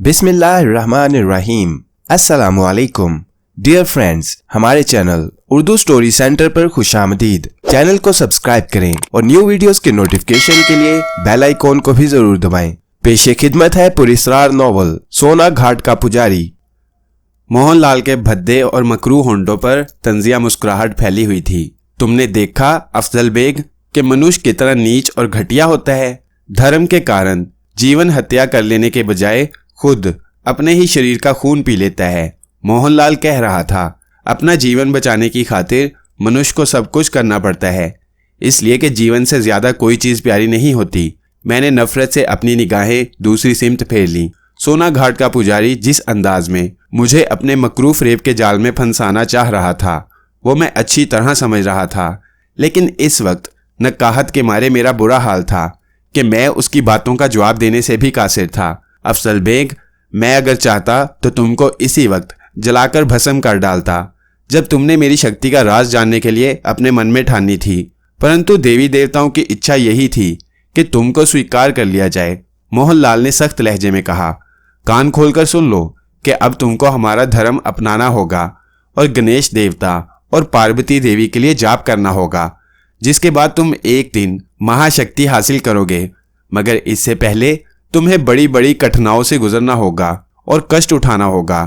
बिस्मिल्लाहिर्रहमानिर्रहीम। अस्सलामुअलैकुम dear friends, हमारे चैनल उर्दू स्टोरी सेंटर पर खुशामदीद। चैनल को सब्सक्राइब करें और न्यू वीडियोस के नोटिफिकेशन के लिए बेल आइकॉन को भी जरूर दबाएं। पेशे खिदमत है पुरस्रार नॉवल सोना घाट का पुजारी। मोहनलाल के भद्दे और मकरू होंठों पर तंजिया मुस्कुराहट फैली हुई थी। तुमने देखा अफजल बेग कि मनुष्य कितना नीच और घटिया होता है। धर्म के कारण जीवन हत्या कर लेने के बजाय खुद अपने ही शरीर का खून पी लेता है। मोहनलाल कह रहा था, अपना जीवन बचाने की खातिर मनुष्य को सब कुछ करना पड़ता है, इसलिए कि जीवन से ज्यादा कोई चीज प्यारी नहीं होती। मैंने नफरत से अपनी निगाहें दूसरी सिमत फेर ली। सोना घाट का पुजारी जिस अंदाज में मुझे अपने मकरू फरेब के जाल में फंसाना चाह रहा था वो मैं अच्छी तरह समझ रहा था, लेकिन इस वक्त नकाहत के मारे मेरा बुरा हाल था कि मैं उसकी बातों का जवाब देने से भी कासिर था। अफजल बेग, मैं अगर चाहता तो तुमको इसी वक्त जलाकर भस्म कर डालता जब तुमने मेरी शक्ति का राज जानने के लिए अपने मन में ठानी थी, परंतु देवी देवताओं की इच्छा यही थी कि तुमको स्वीकार कर लिया जाए। मोहनलाल ने सख्त लहजे में कहा, कान खोलकर सुन लो कि अब तुमको हमारा धर्म अपनाना होगा और गणेश देवता और पार्वती देवी के लिए जाप करना होगा, जिसके बाद तुम एक दिन महाशक्ति हासिल करोगे। मगर इससे पहले तुम्हें बड़ी बड़ी कठिनाइयों से गुजरना होगा और कष्ट उठाना होगा।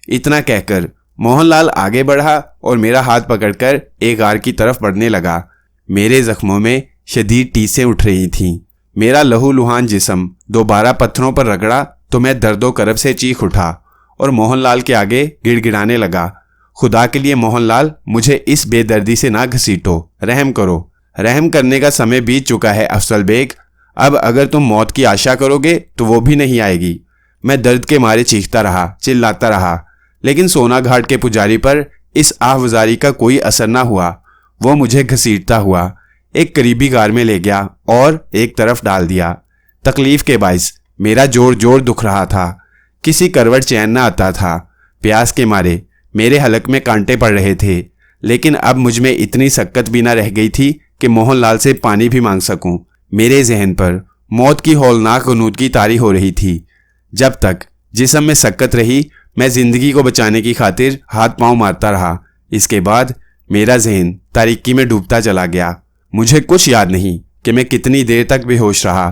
इतना कहकर मोहनलाल आगे बढ़ा और मेरा हाथ पकड़कर एक गार की तरफ बढ़ने लगा। मेरे जख्मों में शदीद टीसें उठ रही थीं। मेरा लहूलुहान जिस्म दोबारा पत्थरों पर रगड़ा तो मैं दर्दो करब से चीख उठा और मोहनलाल के आगे गिड़गिड़ाने लगा। खुदा के लिए मोहनलाल, मुझे इस बेदर्दी से ना घसीटो, रहम करो। रहम करने का समय बीत चुका है अफजल बेग। अब अगर तुम मौत की आशा करोगे तो वो भी नहीं आएगी। मैं दर्द के मारे चीखता रहा, चिल्लाता रहा, लेकिन सोना घाट के पुजारी पर इस आहवजारी का कोई असर ना हुआ। वो मुझे घसीटता हुआ एक करीबी गार में ले गया और एक तरफ डाल दिया। तकलीफ के बाइस मेरा जोर जोर दुख रहा था। किसी करवट चैन न आता था। प्यास के मारे मेरे हलक में कांटे पड़ रहे थे, लेकिन अब मुझ में इतनी सक्कत भी ना रह गई थी कि मोहनलाल से पानी भी मांग सकूं। मेरे जहन पर मौत की हौलनाक गनूदगी तारी हो रही थी। जब तक जिस्म में सक्कत रही मैं जिंदगी को बचाने की खातिर हाथ पांव मारता रहा। इसके बाद मेरा जहन तारीकी में डूबता चला गया। मुझे कुछ याद नहीं कि मैं कितनी देर तक बेहोश रहा।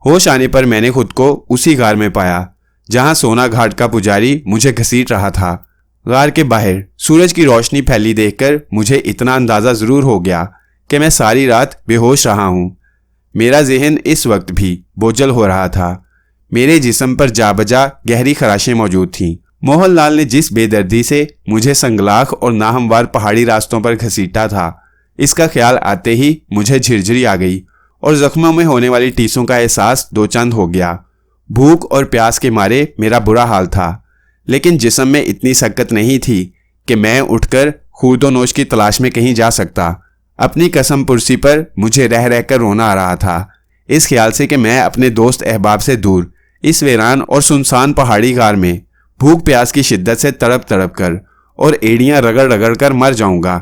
होश आने पर मैंने खुद को उसी गार में पाया जहां सोना घाट का पुजारी मुझे घसीट रहा था। गार के बाहर सूरज की रोशनी फैली देखकर मुझे इतना अंदाजा जरूर हो गया कि मैं सारी रात बेहोश रहा हूं। मेरा जहन इस वक्त भी बोझल हो रहा था। मेरे जिस्म पर जा बजा गहरी खराशें मौजूद थीं। मोहनलाल ने जिस बेदर्दी से मुझे संगलाख और नाहमवार पहाड़ी रास्तों पर घसीटा था, इसका ख्याल आते ही मुझे झिरझिरी आ गई और जख्मों में होने वाली टीसों का एहसास दो चंद हो गया। भूख और प्यास के मारे मेरा बुरा हाल था, लेकिन जिस्म में इतनी सक्कत नहीं थी कि मैं उठकर खूदोनोश की तलाश में कहीं जा सकता। अपनी कसम पुरसी पर मुझे रह रहकर रोना आ रहा था, इस ख्याल से कि मैं अपने दोस्त अहबाब से दूर इस वीरान और सुनसान पहाड़ी गार में भूख प्यास की शिद्दत से तड़प तड़प कर और एड़ियां रगड़ रगड़ कर मर जाऊंगा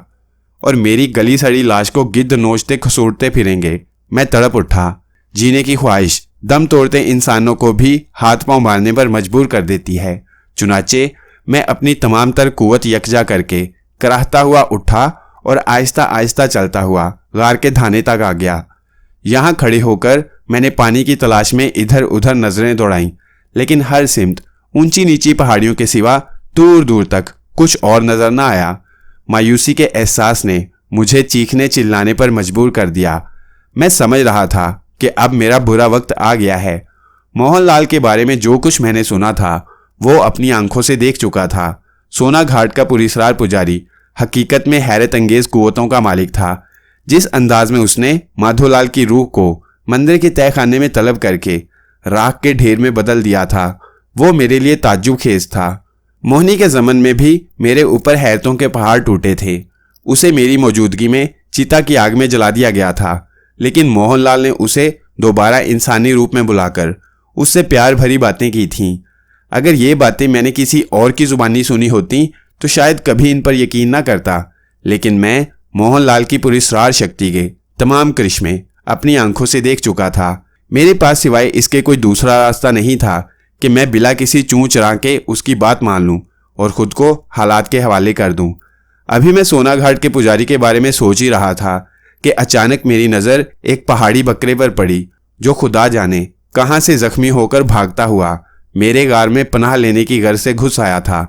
और मेरी गली सड़ी लाश को गिद्ध नोचते खसूटते फिरेंगे। मैं तड़प उठा। जीने की ख्वाहिश दम तोड़ते इंसानों को भी हाथ पांव मारने पर मजबूर कर देती है। चुनाचे मैं अपनी तमाम तर कुव्वत यकजा करके कराहता हुआ उठा और आहिस्ता आहिस्ता चलता हुआ गार के धाने तक आ गया। यहाँ खड़े होकर मैंने पानी की तलाश में इधर उधर नजरें दौड़ाईं, लेकिन हर सिमत ऊंची नीची पहाड़ियों के सिवा दूर दूर तक कुछ और नजर न आया। मायूसी के एहसास ने मुझे चीखने चिल्लाने पर मजबूर कर दिया। मैं समझ रहा था कि अब मेरा बुरा वक्त आ गया है। मोहनलाल के बारे में जो कुछ मैंने सुना था वो अपनी आंखों से देख चुका था। सोना घाट का पुरस्रार पुजारी हकीकत में हैरत अंगेज कुव्वतों का मालिक था। जिस अंदाज में उसने माधोलाल की रूह को मंदिर के तहखाने में तलब करके राख के ढेर में बदल दिया था, वो मेरे लिए ताज्जुब खेज था। मोहनी के ज़मन में भी मेरे ऊपर हैरतों के पहाड़ टूटे थे। उसे मेरी मौजूदगी में चिता की आग में जला दिया गया था, लेकिन मोहनलाल ने उसे दोबारा इंसानी रूप में बुलाकर उससे प्यार भरी बातें की थीं। अगर ये बातें मैंने किसी और की जुबानी सुनी होती तो शायद कभी इन पर यकीन ना करता, लेकिन मैं मोहनलाल की पुरस्रार शक्ति के तमाम करिश्मे अपनी आंखों से देख चुका था। मेरे पास सिवाय इसके कोई दूसरा रास्ता नहीं था कि मैं बिला किसी चूं चरा के उसकी बात मान लूं और खुद को हालात के हवाले कर दूं। अभी मैं सोना घाट के पुजारी के बारे में सोच ही रहा था कि अचानक मेरी नज़र एक पहाड़ी बकरे पर पड़ी जो खुदा जाने कहाँ से जख्मी होकर भागता हुआ मेरे गार में पनाह लेने की गर्ज से घुस आया था।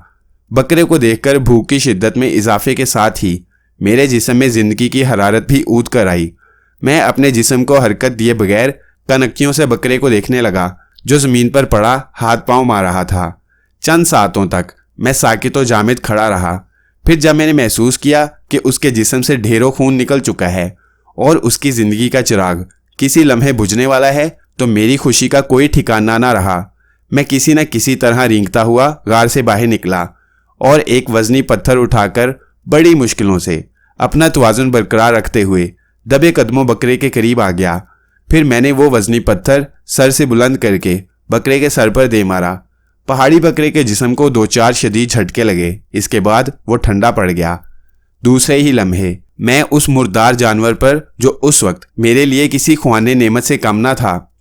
बकरे को देखकर भूख की शिद्दत में इजाफे के साथ ही मेरे जिस्म में जिंदगी की हरारत भी ऊद कर आई। मैं अपने जिस्म को हरकत दिए बगैर कनकियों से बकरे को देखने लगा जो ज़मीन पर पड़ा हाथ पांव मार रहा था। चंद सातों तक मैं साकित व जामिद खड़ा रहा। फिर जब मैंने महसूस किया कि उसके जिस्म से ढेरों खून निकल चुका है और उसकी ज़िंदगी का चिराग किसी लम्हे बुझने वाला है, तो मेरी खुशी का कोई ठिकाना ना रहा। मैं किसी न किसी तरह रेंगता हुआ गार से बाहर निकला और एक वजनी पत्थर उठाकर बड़ी मुश्किलों से अपना तवाज़ुन बरकरार रखते हुए दबे कदमों बकरे के करीब आ गया। फिर मैंने वो वजनी पत्थर सर से बुलंद करके बकरे के सर पर दे मारा। पहाड़ी बकरे के जिस्म को 2-4 शदीद झटके लगे। इसके बाद वो ठंडा पड़ गया। दूसरे ही लम्हे मैं उस मुर्दार जानवर पर, जो उस वक्त मेरे लिए किसी ख्वाने नेमत से कम ना था,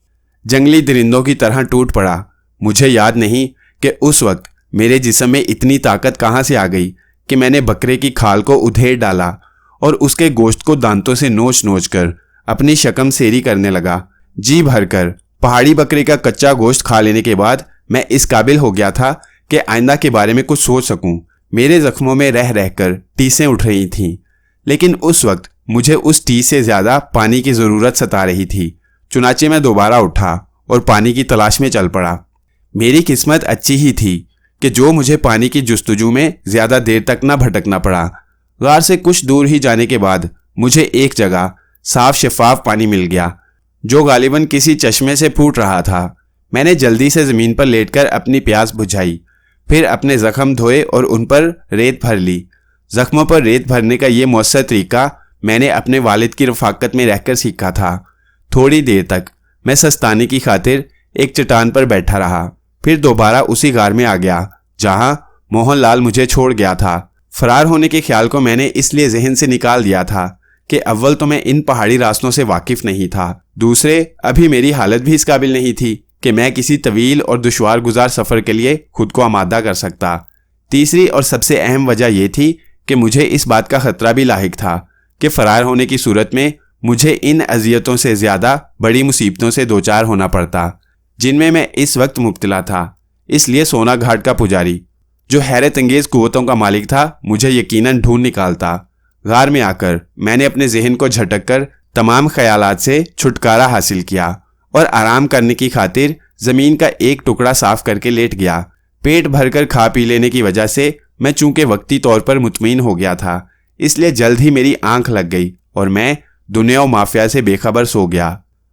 जंगली दरिंदों की तरह टूट पड़ा। मुझे याद नहीं कि उस वक्त मेरे जिस्म में इतनी ताकत कहाँ से आ गई कि मैंने बकरे की खाल को उधेड़ डाला और उसके गोश्त को दांतों से नोच नोच कर अपनी शक्म सेरी करने लगा। जी भरकर पहाड़ी बकरे का कच्चा गोश्त खा लेने के बाद मैं इस काबिल हो गया था कि आइंदा के बारे में कुछ सोच सकूं। मेरे जख्मों में रह रहकर टीसें उठ रही थीं, लेकिन उस वक्त मुझे उस टीस से ज़्यादा पानी की ज़रूरत सता रही थी। चुनाचे मैं दोबारा उठा और पानी की तलाश में चल पड़ा। मेरी किस्मत अच्छी ही थी कि जो मुझे पानी की जुस्तजू में ज़्यादा देर तक न भटकना पड़ा। गार से कुछ दूर ही जाने के बाद मुझे एक जगह साफ शफाफ पानी मिल गया जो गालिबन किसी चश्मे से फूट रहा था। मैंने जल्दी से ज़मीन पर लेटकर अपनी प्यास बुझाई, फिर अपने ज़ख्म धोए और उन पर रेत भर ली। ज़ख्मों पर रेत भरने का ये मौसर तरीका मैंने अपने वालिद की रफ़ाकत में रहकर सीखा था। थोड़ी देर तक मैं सस्ताने की खातिर एक चट्टान पर बैठा रहा, फिर दोबारा उसी गार में आ गया जहां मोहनलाल मुझे छोड़ गया था। फरार होने के ख्याल को मैंने इसलिए जहन से निकाल दिया था कि अव्वल तो मैं इन पहाड़ी रास्तों से वाकिफ नहीं था, दूसरे अभी मेरी हालत भी इस काबिल नहीं थी कि मैं किसी तवील और दुश्वार गुजार सफ़र के लिए खुद को आमादा कर सकता। तीसरी और सबसे अहम वजह यह थी कि मुझे इस बात का ख़तरा भी लाहिक था कि फ़रार होने की सूरत में मुझे इन अजियतों से ज़्यादा बड़ी मुसीबतों से दो चार होना पड़ता जिनमें मैं इस वक्त मुब्तला था। इसलिए सोना घाट का पुजारी, जो हैरत अंगेज़ कुव्वतों का मालिक था, मुझे यकीनन ढूंढ निकालता। गार में आकर मैंने अपने जहन को झटक कर तमाम ख्यालात से छुटकारा हासिल किया और आराम करने की खातिर ज़मीन का एक टुकड़ा साफ करके लेट गया। पेट भरकर खा पी लेने की वजह से मैं चूंकि वक्ती तौर पर मुतमईन हो गया था, इसलिए जल्द ही मेरी आंख लग गई और मैं दुनिया और माफिया से बेखबर सो गया।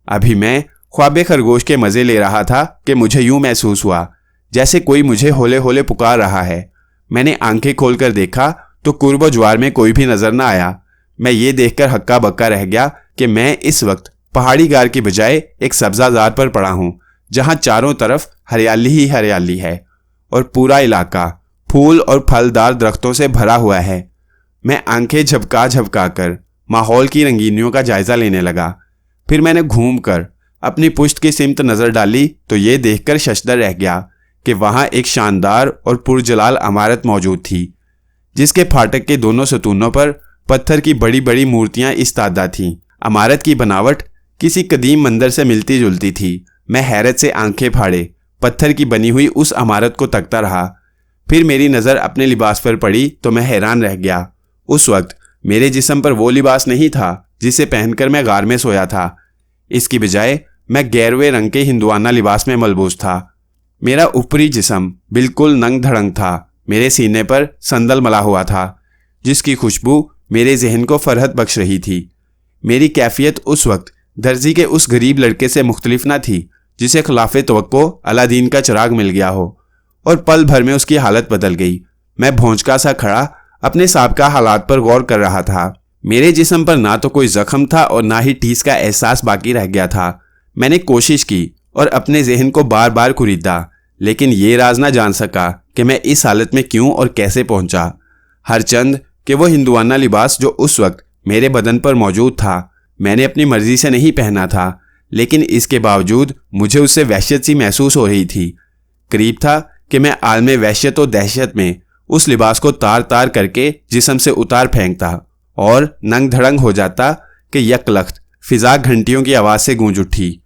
अभी मैं ख्वाबे खरगोश के मज़े ले रहा था कि मुझे यूं महसूस हुआ जैसे कोई मुझे होले होले पुकार रहा है। मैंने आंखें खोलकर देखा तो कुर्ब ज्वार में कोई भी नजर न आया। मैं ये देखकर हक्का बक्का रह गया कि मैं इस वक्त पहाड़ी गार की बजाय एक सब्जाजार पर पड़ा हूँ जहाँ चारों तरफ हरियाली ही हरियाली है और पूरा इलाका फूल और फलदार दरख्तों से भरा हुआ है। मैं आंखें झपका झपका कर माहौल की रंगीनियों का जायजा लेने लगा। फिर मैंने घूमकर अपनी पुश्त की सिमत नज़र डाली तो ये देखकर शशदर रह गया कि वहाँ एक शानदार और पुरजलाल इमारत मौजूद थी जिसके फाटक के दोनों सतूनों पर पत्थर की बड़ी बड़ी मूर्तियाँ इस्तादा थीं। इमारत की बनावट किसी कदीम मंदिर से मिलती जुलती थी। मैं हैरत से आंखें फाड़े पत्थर की बनी हुई उस इमारत को तकता रहा। फिर मेरी नज़र अपने लिबास पर पड़ी तो मैं हैरान रह गया। उस वक्त मेरे जिस्म पर वो लिबास नहीं था जिसे पहनकर मैं गार में सोया था। इसकी बजाय मैं गैरवे रंग के हिंदुआना लिबास में मलबूस था। मेरा ऊपरी जिस्म बिल्कुल नंग धड़ंग था। मेरे सीने पर संदल मला हुआ था जिसकी खुशबू मेरे जहन को फरहत बख्श रही थी। मेरी कैफियत उस वक्त दर्जी के उस गरीब लड़के से मुख्तलिफ न थी जिसे खिलाफ तवक्को अलादीन का चिराग मिल गया हो और पल भर में उसकी हालत बदल गई। मैं भौंचका सा खड़ा अपने साबका हालात पर गौर कर रहा था। मेरे जिस्म पर ना तो कोई जख्म था और ना ही टीस का एहसास बाकी रह गया था। मैंने कोशिश की और अपने जहन को बार बार कुरीदा, लेकिन ये राज ना जान सका कि मैं इस हालत में क्यों और कैसे पहुंचा। हरचंद कि वो हिंदुआना लिबास जो उस वक्त मेरे बदन पर मौजूद था मैंने अपनी मर्जी से नहीं पहना था, लेकिन इसके बावजूद मुझे उससे वहशत सी महसूस हो रही थी। करीब था कि मैं आलमे वहशत और दहशत में उस लिबास को तार तार करके जिस्म से उतार फेंकता और नंग धड़ंग हो जाता कि यकलख्त फिजा घंटियों की आवाज़ से गूंज उठी।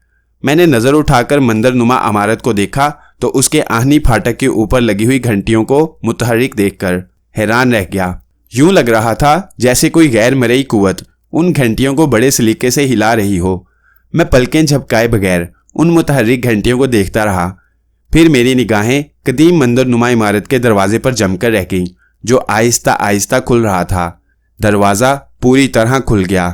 मैंने नज़र उठाकर मंदिरनुमा इमारत को देखा तो उसके आहनी फाटक के ऊपर लगी हुई घंटियों को मुतहरिक देखकर हैरान रह गया। यूं लग रहा था जैसे कोई गैर मरई कुव्वत उन घंटियों को बड़े सलीके से हिला रही हो। मैं पलकें झपकाए बगैर उन मुतहरिक घंटियों को देखता रहा। फिर मेरी निगाहें कदीम मंदिरनुमा इमारत के दरवाजे पर जमकर रह गईं, जो आहिस्ता आहिस्ता खुल रहा था। दरवाज़ा पूरी तरह खुल गया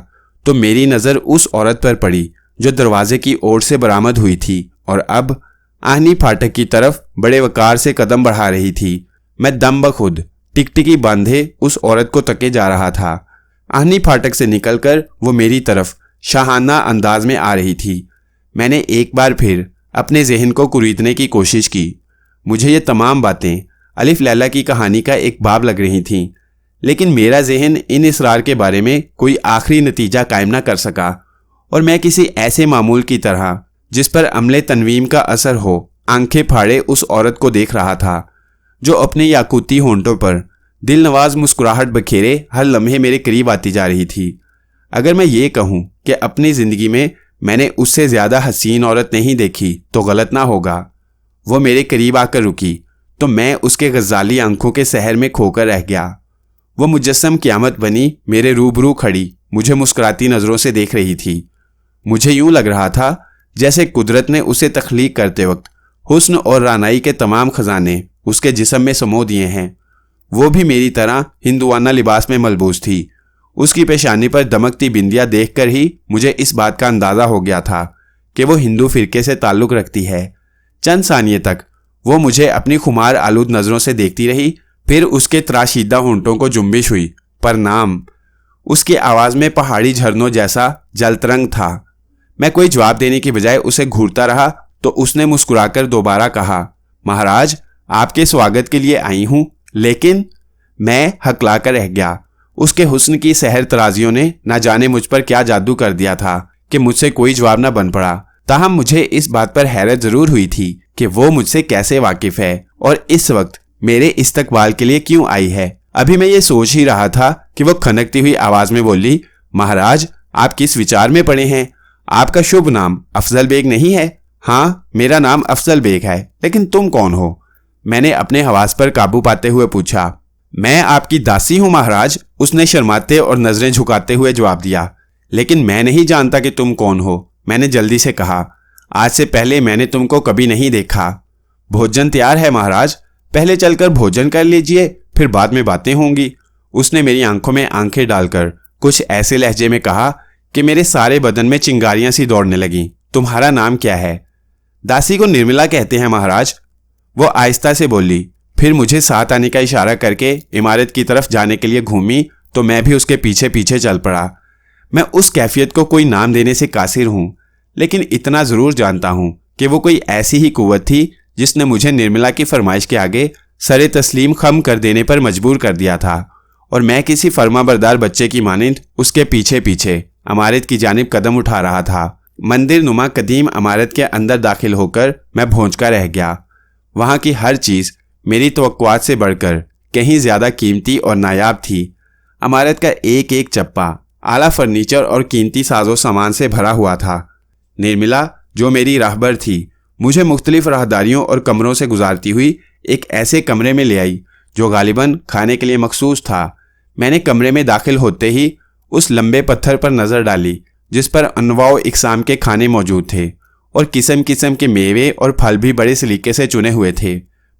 तो मेरी नज़र उस औरत पर पड़ी जो दरवाजे की ओर से बरामद हुई थी और अब आहनी फाटक की तरफ बड़े वकार से कदम बढ़ा रही थी। मैं दम बखुद टिकटिकी बांधे उस औरत को तके जा रहा था। आहनी फाटक से निकलकर वो मेरी तरफ शाहाना अंदाज में आ रही थी। मैंने एक बार फिर अपने जहन को कुरीदने की कोशिश की। मुझे ये तमाम बातें अलिफ लैला की कहानी का एक बाब लग रही थीं, लेकिन मेरा जहन इन इसरार के बारे में कोई आखिरी नतीजा कायम न कर सका और मैं किसी ऐसे मामूल की तरह जिस पर अमले तनवीम का असर हो आंखें फाड़े उस औरत को देख रहा था, जो अपने याकूती होंठों पर दिल नवाज मुस्कुराहट बखेरे हर लम्हे मेरे करीब आती जा रही थी। अगर मैं ये कहूँ कि अपनी ज़िंदगी में मैंने उससे ज़्यादा हसीन औरत नहीं देखी तो गलत ना होगा। वो मेरे करीब आकर रुकी तो मैं उसके गज़ाली आंखों के सहर में खोकर रह गया। वो मुजस्सम क़यामत बनी मेरे रूबरू खड़ी मुझे मुस्कुराती नज़रों से देख रही थी। मुझे यूं लग रहा था जैसे कुदरत ने उसे तख्लीक करते वक्त हुस्न और रानाई के तमाम खजाने उसके जिस्म में समो दिए हैं। वो भी मेरी तरह हिंदुआना लिबास में मलबूस थी। उसकी पेशानी पर दमकती बिंदियाँ देखकर ही मुझे इस बात का अंदाज़ा हो गया था कि वो हिंदू फ़िरके से ताल्लुक़ रखती है। चंद सानिये तक वो मुझे अपनी खुमार आलूद नज़रों से देखती रही, फिर उसके त्राशीदा होंठों को जुम्बिश हुई, पर नाम उसकी आवाज़ में पहाड़ी झरनों जैसा जलतरंग था। मैं कोई जवाब देने की बजाय उसे घूरता रहा तो उसने मुस्कुराकर दोबारा कहा, महाराज आपके स्वागत के लिए आई हूँ। लेकिन मैं हकला कर रह गया। उसके हुस्न की सहर तराजियों ने न जाने मुझ पर क्या जादू कर दिया था कि मुझसे कोई जवाब न बन पड़ा। ताहम मुझे इस बात पर हैरत जरूर हुई थी कि वो मुझसे कैसे वाकिफ है और इस वक्त मेरे इस्तकबाल के लिए क्यों आई है। अभी मैं ये सोच ही रहा था कि वो खनकती हुई आवाज में बोली, महाराज आप किस विचार में पड़े हैं? आपका शुभ नाम अफजल बेग नहीं है? हाँ, मेरा नाम अफजल बेग है, लेकिन तुम कौन हो? मैंने अपने हवास पर काबू पाते हुए पूछा। मैं आपकी दासी हूँ महाराज, उसने शर्माते और नजरें झुकाते हुए जवाब दिया। लेकिन मैं नहीं जानता कि तुम कौन हो, मैंने जल्दी से कहा। आज से पहले मैंने तुमको कभी नहीं देखा। भोजन तैयार है महाराज, पहले चलकर भोजन कर लीजिए, फिर बाद में बातें होंगी। उसने मेरी आंखों में आंखें डालकर कुछ ऐसे लहजे में कहा कि मेरे सारे बदन में चिंगारियां सी दौड़ने लगीं। तुम्हारा नाम क्या है? दासी को निर्मला कहते हैं महाराज, वो आहिस्ता से बोली। फिर मुझे साथ आने का इशारा करके इमारत की तरफ जाने के लिए घूमी तो मैं भी उसके पीछे पीछे चल पड़ा। मैं उस कैफियत को कोई नाम देने से कासिर हूँ, लेकिन इतना ज़रूर जानता हूँ कि वो कोई ऐसी ही कुव्वत थी जिसने मुझे निर्मला की फरमाइश के आगे सरे तस्लीम खम कर देने पर मजबूर कर दिया था और मैं किसी फर्माबरदार बच्चे की मानिंद उसके पीछे पीछे इमारत की जानिब कदम उठा रहा था। मंदिर नुमा कदीम इमारत के अंदर दाखिल होकर मैं भौंचका रह गया। वहाँ की हर चीज़ मेरी तवक्कुआत से बढ़कर कहीं ज़्यादा कीमती और नायाब थी। इमारत का एक एक चप्पा आला फर्नीचर और कीमती साजो सामान से भरा हुआ था। निर्मला जो मेरी राहबर थी, मुझे मुख्तलिफ राहदारियों और कमरों से गुजारती हुई एक ऐसे कमरे में ले आई जो गालिबन खाने के लिए मखसूस था। मैंने कमरे में दाखिल होते ही उस लंबे पत्थर पर नज़र डाली जिस पर अनवाओ इकसाम के खाने मौजूद थे और किस्म किस्म के मेवे और फल भी बड़े सलीके से चुने हुए थे।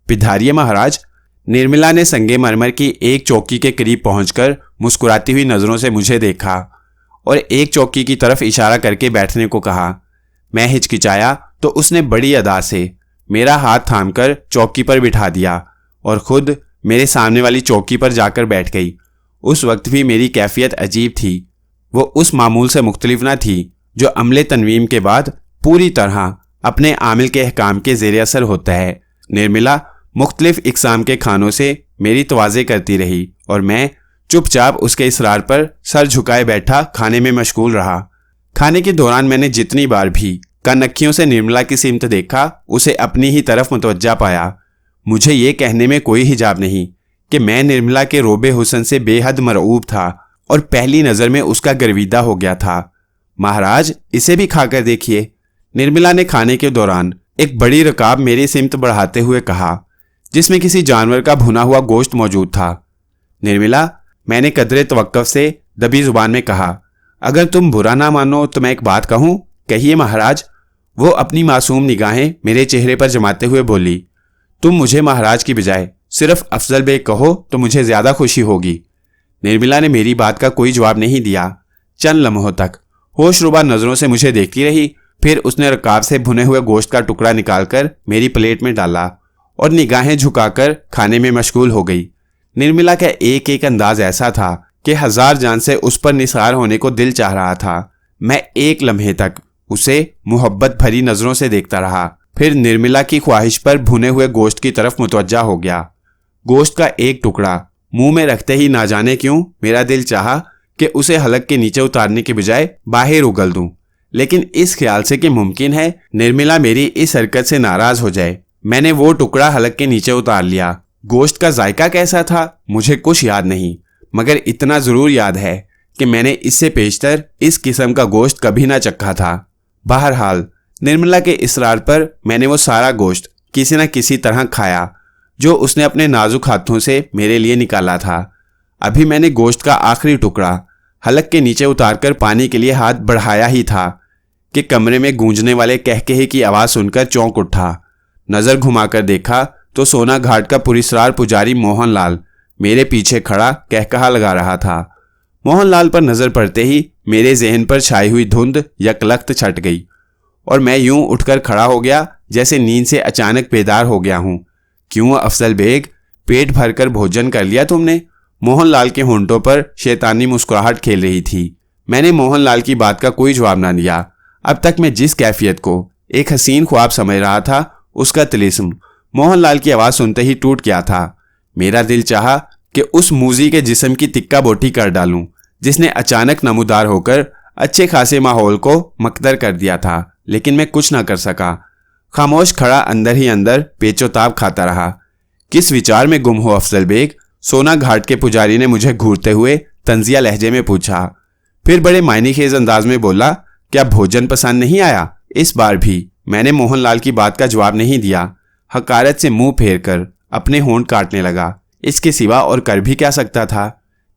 पिधारिये महाराज, निर्मला ने संगे मरमर की एक चौकी के करीब पहुंचकर मुस्कुराती हुई नज़रों से मुझे देखा और एक चौकी की तरफ इशारा करके बैठने को कहा। मैं हिचकिचाया तो उसने बड़ी अदा से मेरा हाथ थामकर चौकी पर बिठा दिया और ख़ुद मेरे सामने वाली चौकी पर जाकर बैठ गई। उस वक्त भी मेरी कैफियत अजीब थी। वो उस मामूल से मुख्तलिफ न थी जो अमले तनवीम के बाद पूरी तरह अपने आमिल के अहकाम के ज़ेर असर होता है। निर्मला मुख्तलिफ इकसाम के खानों से मेरी तवाज़े करती रही और मैं चुपचाप उसके इसरार पर सर झुकाए बैठा खाने में मशगूल रहा। खाने के दौरान मैंने जितनी बार भी कनखियों से निर्मला की सिमत देखा, उसे अपनी ही तरफ मुतवज्जा पाया। मुझे ये कहने में कोई हिजाब नहीं कि मैं निर्मला के रोबे हुस्न से बेहद मरऊब था और पहली नज़र में उसका गर्विदा हो गया था। महाराज, इसे भी खाकर देखिए। निर्मला ने खाने के दौरान एक बड़ी रकाब मेरी सिमत बढ़ाते हुए कहा, जिसमें किसी जानवर का भुना हुआ गोश्त मौजूद था। निर्मला, मैंने कदरे तवक्कुफ से दबी जुबान में कहा, अगर तुम बुरा ना मानो तो मैं एक बात कहूं। कहिए महाराज। वो अपनी मासूम निगाहें मेरे चेहरे पर जमाते हुए बोली, तुम मुझे महाराज की बजाय सिर्फ अफजल बेग कहो तो मुझे ज्यादा खुशी होगी। निर्मला ने मेरी बात का कोई जवाब नहीं दिया। चंद लम्हों तक होशरुबा नजरों से मुझे देखती रही। फिर उसने रकाब से भुने हुए गोश्त का टुकड़ा निकालकर मेरी प्लेट में डाला और निगाहें झुकाकर खाने में मशगूल हो गई। निर्मला का एक एक अंदाज ऐसा था कि हजार जान से उस पर निसार होने को दिल चाह रहा था। मैं एक लम्हे तक उसे मोहब्बत भरी नजरों से देखता रहा, फिर निर्मला की ख्वाहिश पर भुने हुए गोश्त की तरफ मुतवज्जा हो गया। गोश्त का एक टुकड़ा मुंह में रखते ही ना जाने क्यों मेरा दिल चाहा कि उसे हलक के नीचे उतारने के बजाय बाहर उगल दूं, लेकिन इस ख्याल से कि मुमकिन है निर्मला मेरी इस हरकत से नाराज हो जाए, मैंने वो टुकड़ा हलक के नीचे उतार लिया। गोश्त का जायका कैसा था मुझे कुछ याद नहीं, मगर इतना जरूर याद है कि मैंने इससे पेशतर इस किस्म का गोश्त कभी ना चखा था। बहरहाल निर्मला के इसरार पर मैंने वो सारा गोश्त किसी न किसी तरह खाया जो उसने अपने नाजुक हाथों से मेरे लिए निकाला था। अभी मैंने गोश्त का आखिरी टुकड़ा हलक के नीचे उतारकर पानी के लिए हाथ बढ़ाया ही था कि कमरे में गूंजने वाले कहकहे की आवाज़ सुनकर चौंक उठा। नज़र घुमाकर देखा तो सोना घाट का पुरस्कार पुजारी मोहनलाल मेरे पीछे खड़ा कहकहा लगा रहा था। मोहनलाल पर नज़र पड़ते ही मेरे जहन पर छाई हुई धुंध यकलख्त छट गई और मैं यूं उठकर खड़ा हो गया जैसे नींद से अचानक बेदार हो गया हूं। क्यों अफजल बेग, पेट भरकर भोजन कर लिया तुमने? मोहनलाल के होंठों पर शैतानी मुस्कुराहट खेल रही थी। मैंने मोहनलाल की बात का कोई जवाब ना दिया। अब तक मैं जिस कैफियत को एक हसीन ख्वाब समझ रहा था उसका तिलिस्म मोहनलाल की आवाज़ सुनते ही टूट गया था। मेरा दिल चाहा कि उस मूजी के जिस्म की तिक्का बोटी कर डालूं जिसने अचानक नमूदार होकर अच्छे खासे माहौल को मकदर कर दिया था, लेकिन मैं कुछ ना कर सका। खामोश खड़ा अंदर ही अंदर पेचोताब खाता रहा। किस विचार में गुम हो अफजल बेग? सोना घाट के पुजारी ने मुझे घूरते हुए तंजिया लहजे में पूछा। फिर बड़े मायने खेज अंदाज में बोला, क्या भोजन पसंद नहीं आया? इस बार भी मैंने मोहनलाल की बात का जवाब नहीं दिया। हकारत से मुंह फेर कर अपने होंठ काटने लगा। इसके सिवा और कर भी क्या सकता था?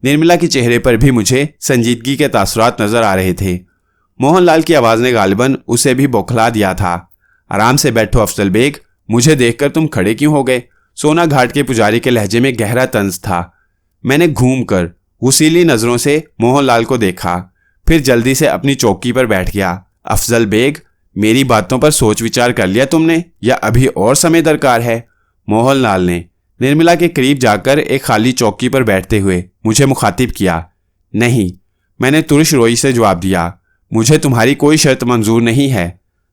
निर्मला के चेहरे पर भी मुझे संजीदगी के तासुरात नजर आ रहे थे। मोहनलाल की आवाज़ ने गालिबन उसे भी बौखला दिया था। आराम से बैठो अफजल बेग, मुझे देखकर तुम खड़े क्यों हो गए? सोना घाट के पुजारी के लहजे में गहरा तंज था। मैंने घूमकर गुसीली नज़रों से मोहनलाल को देखा, फिर जल्दी से अपनी चौकी पर बैठ गया। अफजल बेग, मेरी बातों पर सोच विचार कर लिया तुमने या अभी और समय दरकार है? मोहनलाल ने निर्मला के करीब जाकर एक खाली चौकी पर बैठते हुए मुझे मुखातिब किया। नहीं, मैंने तुरश रोई से जवाब दिया, मुझे तुम्हारी कोई शर्त मंजूर नहीं है।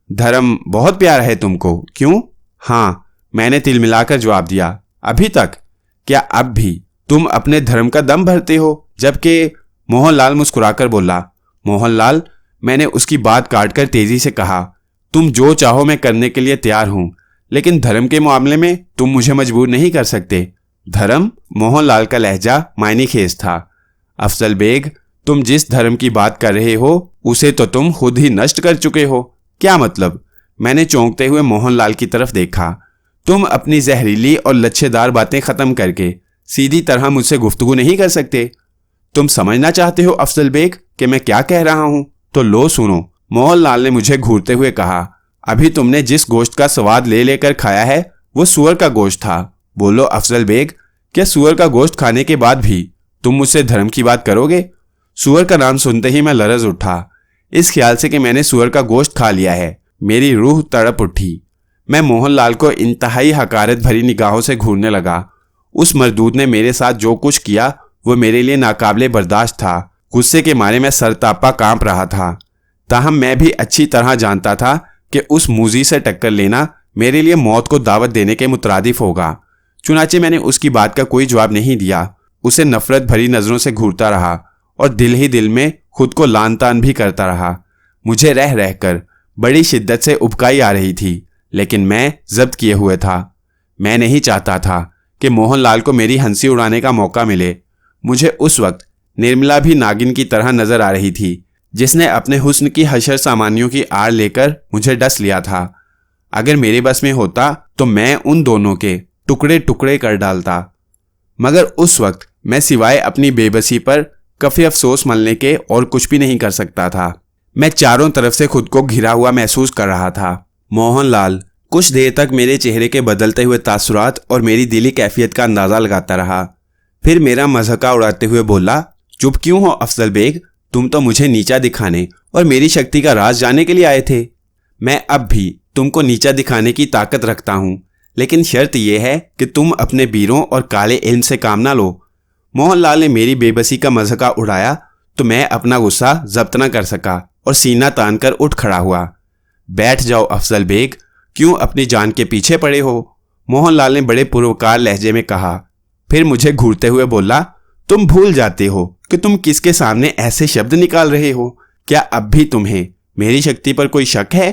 धर्म बहुत प्यारा है तुमको, क्यों? हाँ, मैंने तिल मिलाकर जवाब दिया। अभी तक? क्या अब भी तुम अपने धर्म का दम भरते हो? जबकि मोहनलाल मुस्कुराकर बोला। मोहनलाल, मैंने उसकी बात काटकर तेजी से कहा, तुम जो चाहो मैं करने के लिए तैयार हूं, लेकिन धर्म के मामले में तुम मुझे मजबूर नहीं कर सकते। धर्म? मोहनलाल का लहजा मायने खेज था। अफजल बेग, तुम जिस धर्म की बात कर रहे हो उसे तो तुम खुद ही नष्ट कर चुके हो। क्या मतलब? मैंने चौंकते हुए मोहनलाल की तरफ देखा। तुम अपनी जहरीली और लच्छेदार बातें खत्म करके सीधी तरह मुझसे गुफ्तगू नहीं कर सकते। तुम समझना चाहते हो अफजल बेग कि मैं क्या कह रहा हूं? तो लो सुनो। मोहनलाल ने मुझे घूरते हुए कहा, अभी तुमने जिस गोश्त का स्वाद ले लेकर खाया है वो सुअर का गोश्त था। बोलो अफजल बेग, क्या सुअर का गोश्त खाने के बाद भी तुम मुझसे धर्म की बात करोगे? सुअर का नाम सुनते ही मैं लरज उठा। इस ख्याल से कि मैंने सुअर का गोश्त खा लिया है मेरी रूह तड़प उठी। मैं मोहनलाल को इंतहाई हकारत भरी निगाहों से घूरने लगा। उस मरदूद ने मेरे साथ जो कुछ किया वो मेरे लिए नाकाबिले बर्दाश्त था। गुस्से के मारे मैं सरतापा कांप रहा था। ताहम मैं भी अच्छी तरह जानता था कि उस मूजी से टक्कर लेना मेरे लिए मौत को दावत देने के मुतरादिफ होगा। चुनाचे मैंने उसकी बात का कोई जवाब नहीं दिया। उसे नफरत भरी नजरों से घूरता रहा और दिल ही दिल में खुद को लान तान भी करता रहा। मुझे रह रहकर बड़ी शिद्दत से उबकाई आ रही थी, लेकिन मैं जब्त किए हुए था। मैं नहीं चाहता था कि मोहनलाल को मेरी हंसी उड़ाने का मौका मिले। मुझे उस वक्त निर्मला भी नागिन की तरह नजर आ रही थी, जिसने अपने हुस्न की हशर सामानियों की आड़ लेकर मुझे डस लिया था। अगर मेरे बस में होता तो मैं उन दोनों के टुकड़े टुकड़े कर डालता, मगर उस वक्त मैं सिवाय अपनी बेबसी पर कफे अफसोस मलने के और कुछ भी नहीं कर सकता था। मैं चारों तरफ से खुद को घिरा हुआ महसूस कर रहा था। मोहनलाल कुछ देर तक मेरे चेहरे के बदलते हुए तासुरात और मेरी दिली कैफियत का अंदाजा लगाता रहा। फिर मेरा मज़ाक उड़ाते हुए बोला, चुप क्यों हो अफजल बेग? तुम तो मुझे नीचा दिखाने और मेरी शक्ति का राज जानने के लिए आए थे। मैं अब भी तुमको नीचा दिखाने की ताकत रखता हूँ, लेकिन शर्त यह है कि तुम अपने बीरों और काले इल्म से काम ना लो। मोहनलाल ने मेरी बेबसी का मज़ाक उड़ाया तो मैं अपना गुस्सा जब्त न कर सका और सीना तान कर उठ खड़ा हुआ। बैठ जाओ अफजल बेग, क्यों अपनी जान के पीछे पड़े हो? मोहनलाल ने बड़े पुरवकार लहजे में कहा। फिर मुझे घूरते हुए बोला, तुम भूल जाते हो कि तुम किसके सामने ऐसे शब्द निकाल रहे हो? क्या अब भी तुम्हें मेरी शक्ति पर कोई शक है?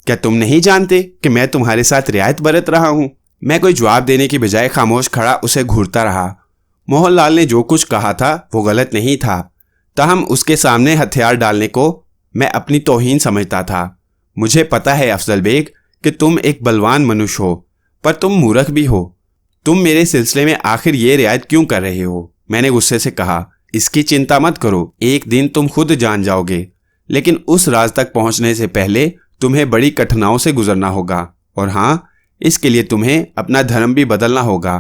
क्या तुम नहीं जानते कि मैं तुम्हारे साथ रियायत बरत रहा हूं? मैं कोई जवाब देने की बजाय खामोश खड़ा उसे घूरता रहा। मोहनलाल ने जो कुछ कहा था वो गलत नहीं था, ताहम उसके सामने हथियार डालने को मैं अपनी तौहीन समझता था। मुझे पता है अफजल बेग कि तुम एक बलवान मनुष्य हो, पर तुम मूर्ख भी हो। तुम मेरे सिलसिले में आखिर ये रियायत क्यों कर रहे हो? मैंने गुस्से से कहा। इसकी चिंता मत करो, एक दिन तुम खुद जान जाओगे, लेकिन उस राज तक पहुंचने से पहले तुम्हें बड़ी कठिनाइयों से गुजरना होगा। और हाँ, इसके लिए तुम्हें अपना धर्म भी बदलना होगा।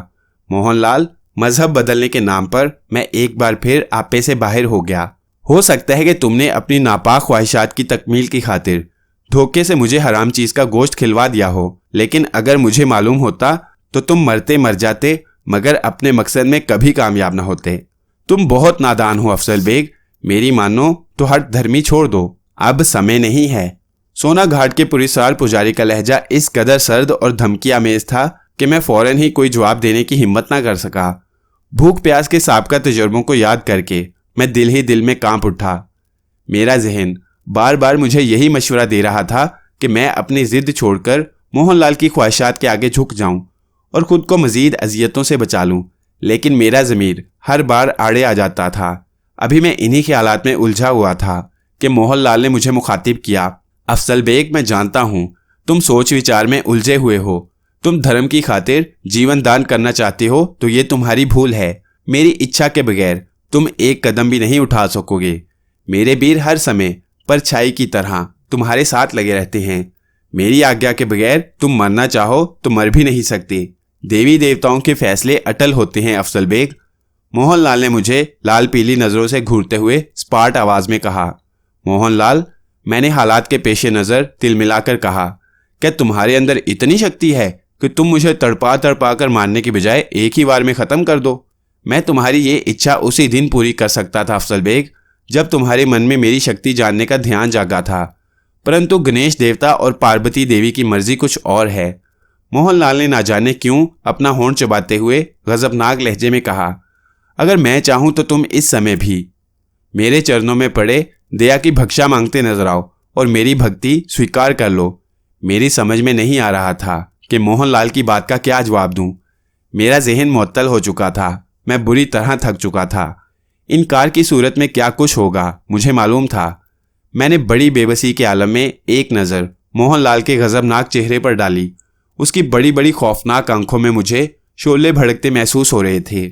मोहनलाल, मजहब बदलने के नाम पर मैं एक बार फिर आपे से बाहर हो गया। हो सकता है कि तुमने अपनी नापाक ख्वाहिशात की तकमील की खातिर धोखे से मुझे हराम चीज का गोश्त खिलवा दिया हो, लेकिन अगर मुझे मालूम होता तो तुम मरते मर जाते, मगर अपने मकसद में कभी कामयाब न होते। तुम बहुत नादान हो अफजल बेग, मेरी मानो तो हट धर्मी छोड़ दो, अब समय नहीं है। सोना घाट के पुलिसवाल पुजारी का लहजा इस कदर सर्द और धमकी आमेज था कि मैं फौरन ही कोई जवाब देने की हिम्मत ना कर सका। भूख प्यास के साबका तजुर्बों को याद करके मैं दिल ही दिल में कांप उठा। मेरा जहन बार बार मुझे यही मशवरा दे रहा था कि मैं अपनी जिद छोड़कर मोहनलाल की ख्वाहिशात के आगे झुक जाऊं और खुद को मजीद अजियतों से बचा लूं, लेकिन मेरा ज़मीर हर बार आड़े आ जाता था। अभी मैं इन्हीं ख्यालात में उलझा हुआ था कि मोहनलाल ने मुझे मुखातिब किया। अफजल बेग, मैं जानता हूँ तुम सोच विचार में उलझे हुए हो। तुम धर्म की खातिर जीवन दान करना चाहते हो तो ये तुम्हारी भूल है। मेरी इच्छा के बगैर तुम एक कदम भी नहीं उठा सकोगे। मेरे वीर हर समय परछाई की तरह तुम्हारे साथ लगे रहते हैं। मेरी आज्ञा के बगैर तुम मरना चाहो तो मर भी नहीं सकते। देवी देवताओं के फैसले अटल होते हैं अफजल बेग। मोहनलाल ने मुझे लाल पीली नज़रों से घूरते हुए स्पाट आवाज़ में कहा। मोहनलाल, मैंने हालात के पेश नज़र तिल मिलाकर कहा, क्या तुम्हारे अंदर इतनी शक्ति है कि तुम मुझे तड़पा तड़पा कर मारने की बजाय एक ही बार में ख़त्म कर दो? मैं तुम्हारी ये इच्छा उसी दिन पूरी कर सकता था अफजल बेग, जब तुम्हारे मन में मेरी शक्ति जानने का ध्यान जागा था, परंतु गणेश देवता और पार्वती देवी की मर्जी कुछ और है। मोहनलाल ने ना जाने क्यों अपना होंठ चबाते हुए गजबनाक लहजे में कहा, अगर मैं चाहूं तो तुम इस समय भी मेरे चरणों में पड़े दया की भक्षा मांगते नजर आओ और मेरी भक्ति स्वीकार कर लो। मेरी समझ में नहीं आ रहा था कि मोहनलाल की बात का क्या जवाब दूं। मेरा जहन मुअत्तल हो चुका था, मैं बुरी तरह थक चुका था। इनकार की सूरत में क्या कुछ होगा मुझे मालूम था। मैंने बड़ी बेबसी के आलम में एक नज़र मोहनलाल के गजबनाक चेहरे पर डाली। उसकी बड़ी बड़ी खौफनाक आंखों में मुझे शोले भड़कते महसूस हो रहे थे।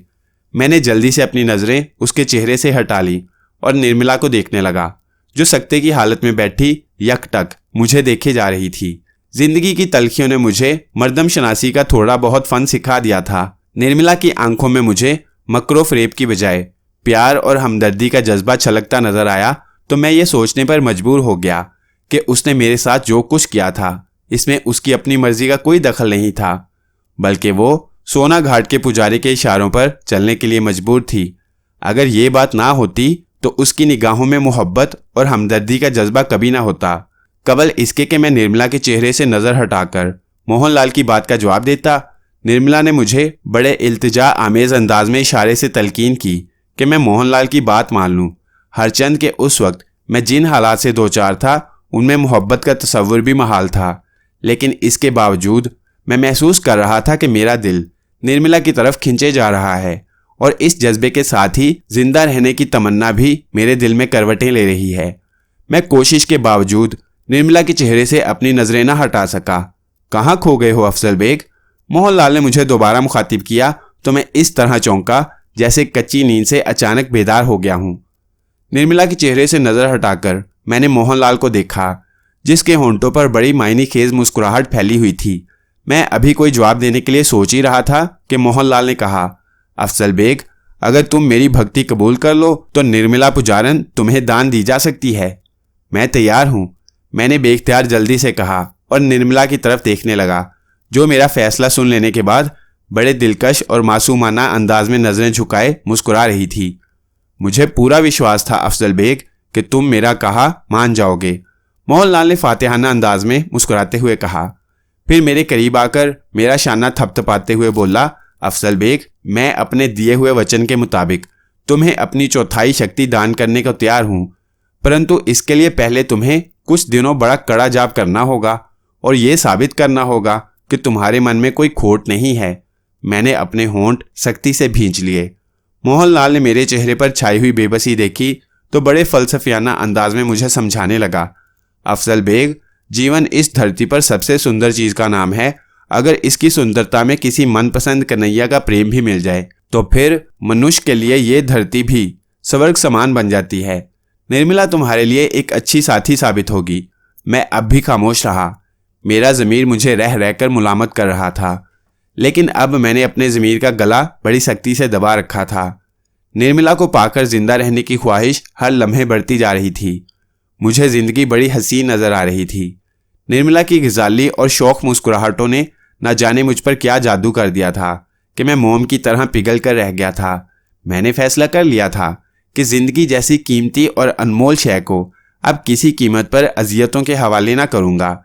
मैंने जल्दी से अपनी नज़रें उसके चेहरे से हटा ली और निर्मला को देखने लगा, जो सकते की हालत में बैठी यकटक मुझे देखे जा रही थी। जिंदगी की तलखियों ने मुझे मर्दम शनासी का थोड़ा बहुत फन सिखा दिया था। निर्मला की आंखों में मुझे मकरो फरेब की बजाय प्यार और हमदर्दी का जज्बा छलकता नजर आया, तो मैं ये सोचने पर मजबूर हो गया कि उसने मेरे साथ जो कुछ किया था इसमें उसकी अपनी मर्जी का कोई दखल नहीं था, बल्कि वो सोना घाट के पुजारी के इशारों पर चलने के लिए मजबूर थी। अगर ये बात ना होती तो उसकी निगाहों में मोहब्बत और हमदर्दी का जज्बा कभी ना होता। कबल इसके कि मैं निर्मला के चेहरे से नज़र हटाकर मोहनलाल की बात का जवाब देता, निर्मला ने मुझे बड़े इल्तिजा आमेज अंदाज में इशारे से तलकीन की कि मैं मोहनलाल की बात मान लूँ। हरचंद के उस वक्त मैं जिन हालात से दो चार था उनमें मोहब्बत का तस्वुर भी महाल था, लेकिन इसके बावजूद मैं महसूस कर रहा था कि मेरा दिल निर्मला की तरफ खिंचे जा रहा है और इस जज्बे के साथ ही जिंदा रहने की तमन्ना भी मेरे दिल में करवटें ले रही है। मैं कोशिश के बावजूद निर्मला के चेहरे से अपनी नजरें न हटा सका। कहाँ खो गए हो अफजल बेग? मोहनलाल ने मुझे दोबारा मुखातिब किया तो मैं इस तरह चौंका जैसे कच्ची नींद से अचानक बेदार हो गया हूँ। निर्मला के चेहरे से नजर हटाकर मैंने मोहनलाल को देखा, जिसके होंठों पर बड़ी मायने खेज मुस्कुराहट फैली हुई थी। मैं अभी कोई जवाब देने के लिए सोच ही रहा था कि मोहनलाल ने कहा, अफजल बेग, अगर तुम मेरी भक्ति कबूल कर लो तो निर्मला पुजारन तुम्हें दान दी जा सकती है। मैं तैयार हूँ, मैंने बेख्तियार जल्दी से कहा और निर्मला की तरफ देखने लगा, जो मेरा फैसला सुन लेने के बाद बड़े दिलकश और मासूमाना अंदाज में नजरें झुकाए मुस्कुरा रही थी। मुझे पूरा विश्वास था अफजल बेग कि तुम मेरा कहा मान जाओगे, मोहनलाल ने फातिहाना अंदाज में मुस्कुराते हुए कहा। फिर मेरे करीब आकर मेरा शाना थपथपाते हुए बोला, अफजल बेग, मैं अपने दिए हुए वचन के मुताबिक तुम्हें अपनी चौथाई शक्ति दान करने को तैयार हूँ, परंतु इसके लिए पहले तुम्हें कुछ दिनों बड़ा कड़ा जाप करना होगा और ये साबित करना होगा कि तुम्हारे मन में कोई खोट नहीं है। मैंने अपने होंठ सख्ती से भींच लिए। मोहनलाल ने मेरे चेहरे पर छाई हुई बेबसी देखी तो बड़े फलसफियाना अंदाज में मुझे समझाने लगा, अफजल बेग, जीवन इस धरती पर सबसे सुंदर चीज का नाम है। अगर इसकी सुंदरता में किसी मनपसंद कन्हैया का प्रेम भी मिल जाए तो फिर मनुष्य के लिए ये धरती भी स्वर्ग समान बन जाती है। निर्मला तुम्हारे लिए एक अच्छी साथी साबित होगी। मैं अब भी खामोश रहा। मेरा ज़मीर मुझे रह रहकर मुलामत कर रहा था, लेकिन अब मैंने अपने ज़मीर का गला बड़ी सख्ती से दबा रखा था। निर्मला को पाकर जिंदा रहने की ख्वाहिश हर लम्हे बढ़ती जा रही थी। मुझे ज़िंदगी बड़ी हसीन नज़र आ रही थी। निर्मला की गिजाली और शौक मुस्कुराहटों ने न जाने मुझ पर क्या जादू कर दिया था कि मैं मोम की तरह पिघल कर रह गया था। मैंने फैसला कर लिया था कि ज़िंदगी जैसी कीमती और अनमोल शय को अब किसी कीमत पर अजियतों के हवाले ना करूँगा।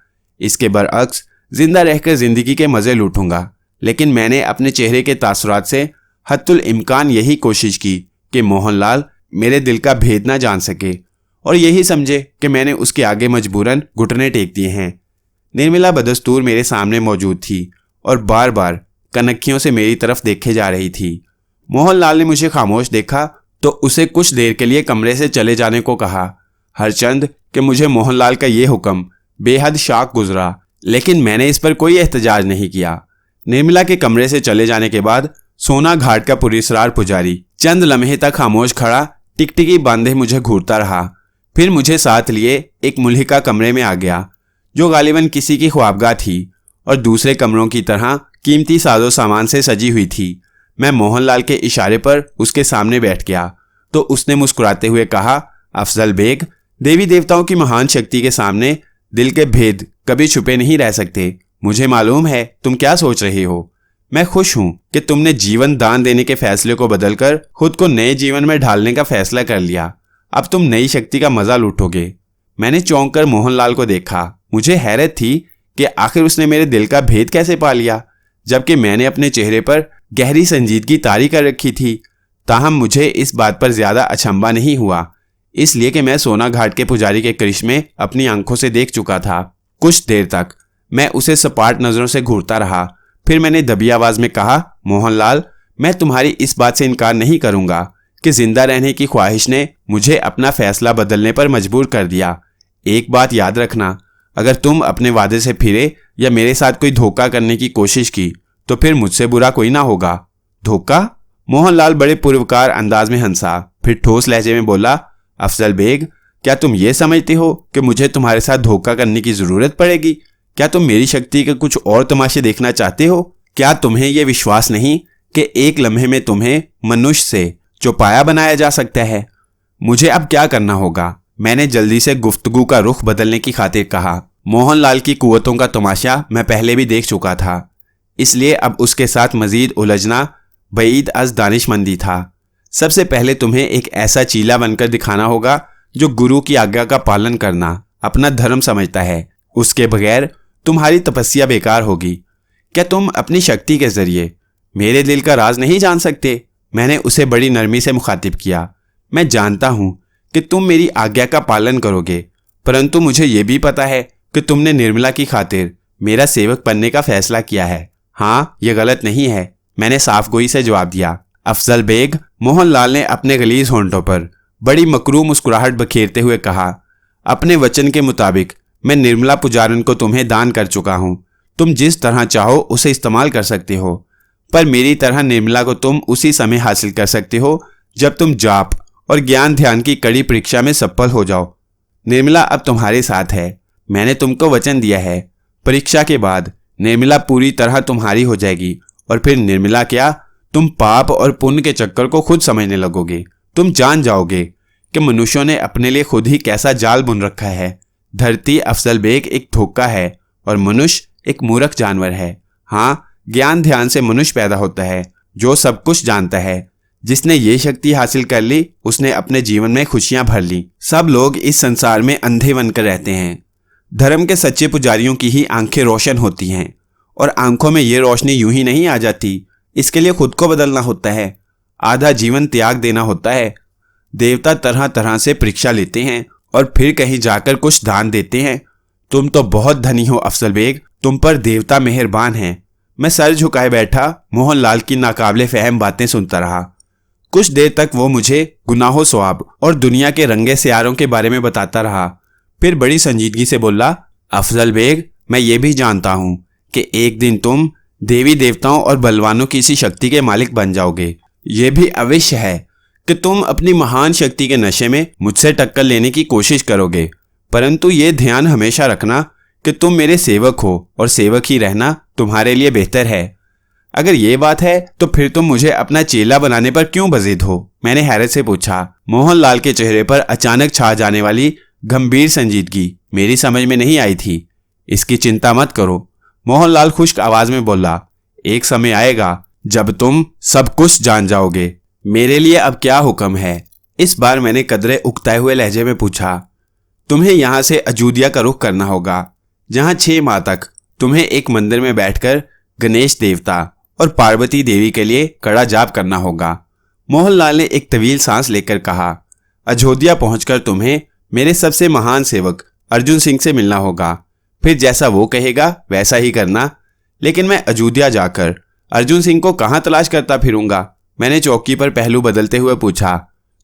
इसके बरअक्स जिंदा रहकर ज़िंदगी के मज़े लूटूंगा। लेकिन मैंने अपने चेहरे के तासुरात से हत्तुल इम्कान यही कोशिश की कि मोहनलाल मेरे दिल का भेद ना जान सके और यही समझे कि मैंने उसके आगे मजबूरन घुटने टेक दिए हैं। निर्मला बदस्तूर मेरे सामने मौजूद थी और बार बार कनखियों से मेरी तरफ देखे जा रही थी। मोहनलाल ने मुझे खामोश देखा तो उसे कुछ देर के लिए कमरे से चले जाने को कहा। हरचंद कि मुझे मोहनलाल का ये हुक्म बेहद शाक गुजरा, लेकिन मैंने इस पर कोई एहतजाज नहीं किया। निर्मला के कमरे से चले जाने के बाद सोना घाट का पुरस्कार पुजारी चंद लम्हे तक खामोश खड़ा टिकटिकी बांधे मुझे घूरता रहा। फिर मुझे साथ लिए एक मुल्हिका कमरे में आ गया, जो गालिबन किसी की ख्वाबगाह थी और दूसरे कमरों की तरह कीमती साजो सामान से सजी हुई थी। मैं मोहनलाल के इशारे पर उसके सामने बैठ गया तो उसने मुस्कुराते हुए कहा, अफजल बेग, देवी देवताओं की महान शक्ति के सामने दिल के भेद कभी छुपे नहीं रह सकते। मुझे मालूम है तुम क्या सोच रही हो। मैं खुश हूं कि तुमने जीवन दान देने के फैसले को बदलकर खुद को नए जीवन में ढालने का फैसला कर लिया। अब तुम नई शक्ति का मजा लूटोगे। मैंने चौंक कर मोहनलाल को देखा। मुझे हैरत थी कि आखिर उसने मेरे दिल का भेद कैसे पा लिया, जबकि मैंने अपने चेहरे पर गहरी संजीदगी तारी कर रखी थी। ताहम मुझे इस बात पर ज्यादा अचंभा नहीं हुआ, इसलिए कि मैं सोना घाट के पुजारी के करिश्मे अपनी आंखों से देख चुका था। कुछ देर तक मैं उसे सपाट नजरों से घूरता रहा। फिर मैंने दबी आवाज में कहा, मोहनलाल, मैं तुम्हारी इस बात से इनकार नहीं करूंगा कि जिंदा रहने की ख्वाहिश ने मुझे अपना फैसला बदलने पर मजबूर कर दिया। एक बात याद रखना, अगर तुम अपने वादे से फिरे या मेरे साथ कोई धोखा करने की कोशिश की तो फिर मुझसे बुरा कोई ना होगा। धोखा? मोहनलाल बड़े पुरवकार अंदाज में हंसा, फिर ठोस लहजे में बोला, अफजल बेग, क्या तुम ये समझते हो कि मुझे तुम्हारे साथ धोखा करने की जरूरत पड़ेगी? क्या तुम मेरी शक्ति के कुछ और तमाशे देखना चाहते हो? क्या तुम्हें यह विश्वास नहीं कि एक लम्हे में तुम्हें मनुष्य से चौपाया बनाया जा सकता है? मुझे अब क्या करना होगा? मैंने जल्दी से गुफ्तगू का रुख बदलने की खातिर कहा। मोहनलाल की कुव्वतों का तमाशा मैं पहले भी देख चुका था, इसलिए अब उसके साथ मजीद उलझना बईद अज दानिशमंदी था। सबसे पहले तुम्हें एक ऐसा चीला बनकर दिखाना होगा जो गुरु की आज्ञा का पालन करना अपना धर्म समझता है। उसके बगैर तुम्हारी तपस्या बेकार होगी। क्या तुम अपनी शक्ति के जरिए मेरे दिल का राज नहीं जान सकते? मैंने उसे बड़ी नरमी से मुखातिब किया। मैं जानता हूं कि तुम मेरी आज्ञा का पालन करोगे परंतु मुझे ये भी पता है कि तुमने निर्मला की खातिर मेरा सेवक बनने का फैसला किया है। हाँ, यह गलत नहीं है, मैंने साफगोई से जवाब दिया। अफजल बेग, मोहनलाल ने अपने गलीज होंठों पर बड़ी मकरू मुस्कुराहट बखेरते हुए कहा, अपने वचन के मुताबिक मैं निर्मला पुजारन को तुम्हें दान कर चुका हूं। तुम जिस तरह चाहो उसे इस्तेमाल कर सकते हो, पर मेरी तरह निर्मला को तुम उसी समय हासिल कर सकते हो जब तुम जाप और ज्ञान ध्यान की कड़ी परीक्षा में सफल हो जाओ। निर्मला अब तुम्हारे साथ है। मैंने तुमको वचन दिया है, परीक्षा के बाद निर्मला पूरी तरह तुम्हारी हो जाएगी और फिर निर्मला क्या, तुम पाप और पुण्य के चक्कर को खुद समझने लगोगे। तुम जान जाओगे कि मनुष्यों ने अपने लिए खुद ही कैसा जाल बुन रखा है। धरती अफजल बेग एक धोखा है और मनुष्य एक मूर्ख जानवर है। हाँ, ज्ञान ध्यान से मनुष्य पैदा होता है जो सब कुछ जानता है। जिसने ये शक्ति हासिल कर ली उसने अपने जीवन में खुशियां भर ली। सब लोग इस संसार में अंधे बनकर रहते हैं। धर्म के सच्चे पुजारियों की ही आंखें रोशन होती हैं और आंखों में ये रोशनी यूं ही नहीं आ जाती। इसके लिए खुद को बदलना होता है, आधा जीवन त्याग देना होता है। देवता तरह तरह से परीक्षा लेते हैं और फिर कहीं जाकर कुछ दान देते हैं। तुम तो बहुत धनी हो अफजल बेग, तुम पर देवता मेहरबान हैं। मैं सर झुकाए बैठा मोहनलाल की नाकाबिले फहम बातें सुनता रहा। कुछ देर तक वो मुझे गुनाहों सवाब और दुनिया के रंगे सियारों के बारे में बताता रहा। फिर बड़ी संजीदगी से बोला, अफजल बेग, मैं ये भी जानता हूं कि एक दिन तुम देवी देवताओं और बलवानों की इसी शक्ति के मालिक बन जाओगे। ये भी अवश्य है कि तुम अपनी महान शक्ति के नशे में मुझसे टक्कर लेने की कोशिश करोगे, परंतु ये ध्यान हमेशा रखना कि तुम मेरे सेवक हो और सेवक ही रहना तुम्हारे लिए बेहतर है। अगर ये बात है तो फिर तुम मुझे अपना चेला बनाने पर क्यों बजीद हो? मैंने हैरत से पूछा। मोहनलाल के चेहरे पर अचानक छा जाने वाली गंभीर संजीदगी मेरी समझ में नहीं आई थी। इसकी चिंता मत करो, मोहनलाल खुश्क आवाज में बोला, एक समय आएगा जब तुम सब कुछ जान जाओगे। मेरे लिए अब क्या हुक्म है? इस बार मैंने कदरे उकताए हुए लहजे में पूछा। तुम्हें यहां से अयोध्या का रुख करना होगा, जहां 6 माह तक तुम्हें एक मंदिर में बैठकर गणेश देवता और पार्वती देवी के लिए कड़ा जाप करना होगा। मोहनलाल ने एक तवील सांस लेकर कहा, अयोध्या पहुंचकर तुम्हें मेरे सबसे महान सेवक अर्जुन सिंह से मिलना होगा। फिर जैसा वो कहेगा वैसा ही करना। लेकिन मैं अयोध्या जाकर अर्जुन सिंह को कहां तलाश करता फिरूंगा? मैंने चौकी पर पहलू बदलते हुए पूछा।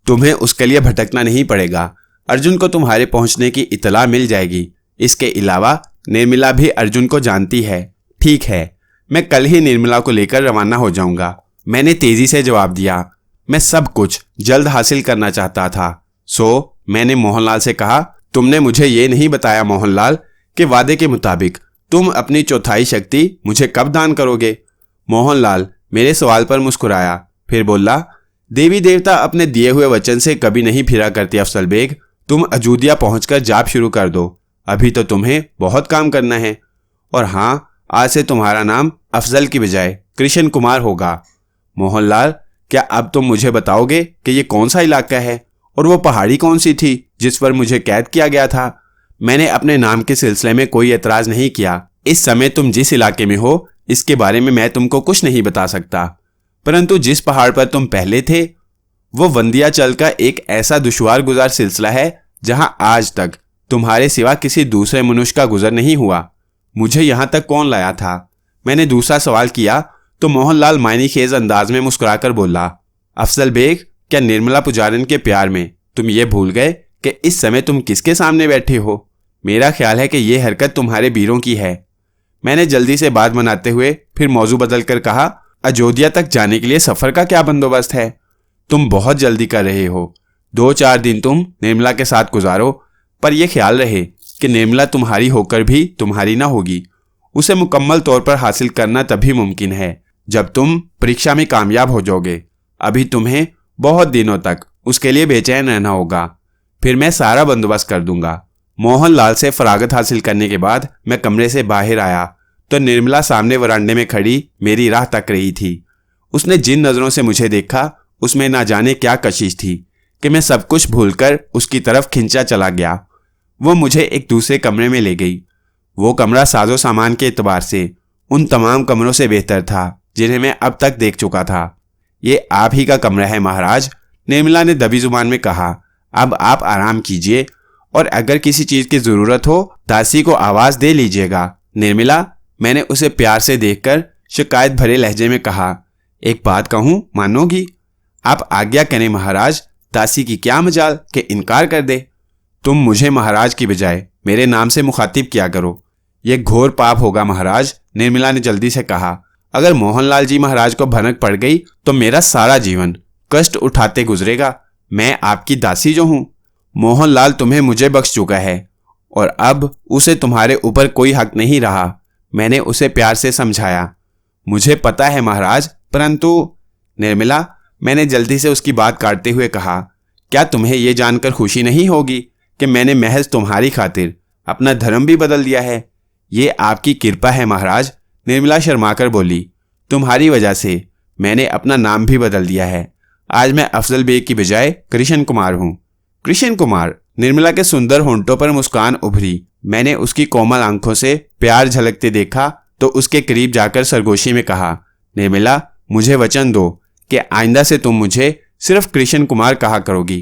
तुम्हें उसके लिए भटकना नहीं पड़ेगा, अर्जुन को तुम्हारे पहुंचने की इतला मिल जाएगी। इसके अलावा निर्मला भी अर्जुन को जानती है। ठीक है, मैं कल ही निर्मला को लेकर रवाना हो जाऊंगा, मैंने तेजी से जवाब दिया। मैं सब कुछ जल्द हासिल करना चाहता था। मैंने मोहनलाल से कहा, तुमने मुझे ये नहीं बताया मोहनलाल कि वादे के मुताबिक तुम अपनी चौथाई शक्ति मुझे कब दान करोगे? मोहनलाल मेरे सवाल पर मुस्कुराया, फिर बोला, देवी देवता अपने दिए हुए वचन से कभी नहीं फिरा करते अफजल बेग। तुम अयोध्या पहुंचकर जाप शुरू कर दो, अभी तो तुम्हें बहुत काम करना है। और हाँ, आज से तुम्हारा नाम अफजल की बजाय कृष्ण कुमार होगा। मोहनलाल, क्या अब तुम मुझे बताओगे कि ये कौन सा इलाका है और वो पहाड़ी कौन सी थी जिस पर मुझे कैद किया गया था? मैंने अपने नाम के सिलसिले में कोई एतराज नहीं किया। इस समय तुम जिस इलाके में हो इसके बारे में मैं तुमको कुछ नहीं बता सकता, परंतु जिस पहाड़ पर तुम पहले थे वो वंदियाचल का एक ऐसा दुश्वार गुजार सिलसिला है जहां आज तक तुम्हारे सिवा किसी दूसरे मनुष्य का गुजर नहीं हुआ। मुझे यहां तक कौन लाया था? मैंने दूसरा सवाल किया तो मोहनलाल मायनी खेज अंदाज में मुस्कुराकर बोला, अफजल बेग, क्या निर्मला पुजारन के प्यार में तुम ये भूल गए कि इस समय तुम किसके सामने बैठे हो? मेरा ख्याल है कि यह हरकत तुम्हारे वीरों की है। मैंने जल्दी से बात बनाते हुए फिर मौजू बदलकर कहा, अयोध्या तक जाने के लिए सफर का क्या बंदोबस्त है? तुम बहुत जल्दी कर रहे हो। 2-4 दिन तुम निर्मला के साथ गुजारो, पर यह ख्याल रहे कि निर्मला तुम्हारी होकर भी तुम्हारी ना होगी। उसे मुकम्मल तौर पर हासिल करना तभी मुमकिन है जब तुम परीक्षा में कामयाब हो जाओगे। अभी तुम्हें बहुत दिनों तक उसके लिए बेचैन रहना होगा, फिर मैं सारा बंदोबस्त कर दूंगा। मोहनलाल से फरागत हासिल करने के बाद मैं कमरे से बाहर आया तो निर्मला सामने वरांडे में खड़ी मेरी राह तक रही थी। उसने जिन नजरों से मुझे देखा उसमें ना जाने क्या कशिश थी कि मैं सब कुछ भूलकर उसकी तरफ खिंचा चला गया। वो मुझे एक दूसरे कमरे में ले गई। वो कमरा साजो सामान के एतबार से उन तमाम कमरों से बेहतर था जिन्हें मैं अब तक देख चुका था। ये आप ही का कमरा है महाराज, निर्मला ने दबी जुबान में कहा। अब आप आराम कीजिए और अगर किसी चीज की जरूरत हो दासी को आवाज दे लीजिएगा। निर्मला, मैंने उसे प्यार से देखकर शिकायत भरे लहजे में कहा, एक बात कहूं, मानोगी? आप आज्ञा करें महाराज, दासी की क्या मजाल कि इनकार कर दे। तुम मुझे महाराज की बजाय मेरे नाम से मुखातिब किया करो, यह घोर पाप होगा महाराज। निर्मला ने जल्दी से कहा, अगर मोहनलाल जी महाराज को भनक पड़ गई तो मेरा सारा जीवन कष्ट उठाते गुजरेगा। मैं आपकी दासी जो हूं, मोहनलाल तुम्हें मुझे बख्श चुका है और अब उसे तुम्हारे ऊपर कोई हक नहीं रहा। मैंने उसे प्यार से समझाया। मुझे पता है महाराज, परंतु निर्मला, मैंने जल्दी से उसकी बात काटते हुए कहा, क्या तुम्हें यह जानकर खुशी नहीं होगी कि मैंने महज तुम्हारी खातिर अपना धर्म भी बदल दिया है? ये आपकी कृपा है महाराज। निर्मला शर्माकर बोली, तुम्हारी वजह से मैंने अपना नाम भी बदल दिया है। आज मैं अफजल बेग की बजाय कृष्ण कुमार हूँ। कृष्ण कुमार? निर्मला के सुंदर होंठों पर मुस्कान उभरी। मैंने उसकी कोमल आंखों से प्यार झलकते देखा तो उसके करीब जाकर सरगोशी में कहा, निर्मला, मुझे वचन दो कि आइंदा से तुम मुझे सिर्फ कृष्ण कुमार कहा करोगी।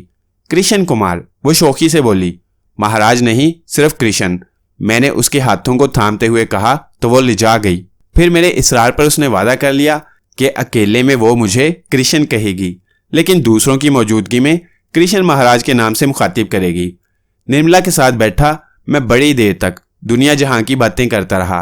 कृष्ण कुमार? वो शौकी से बोली, महाराज नहीं, सिर्फ कृष्ण। मैंने उसके हाथों को थामते हुए कहा तो वो लिजा गई। फिर मेरे इसरार पर उसने वादा कर लिया कि अकेले में वो मुझे कृष्ण कहेगी, लेकिन दूसरों की मौजूदगी में कृष्ण महाराज के नाम से मुखातिब करेगी। निर्मला के साथ बैठा मैं बड़ी देर तक दुनिया जहां की बातें करता रहा।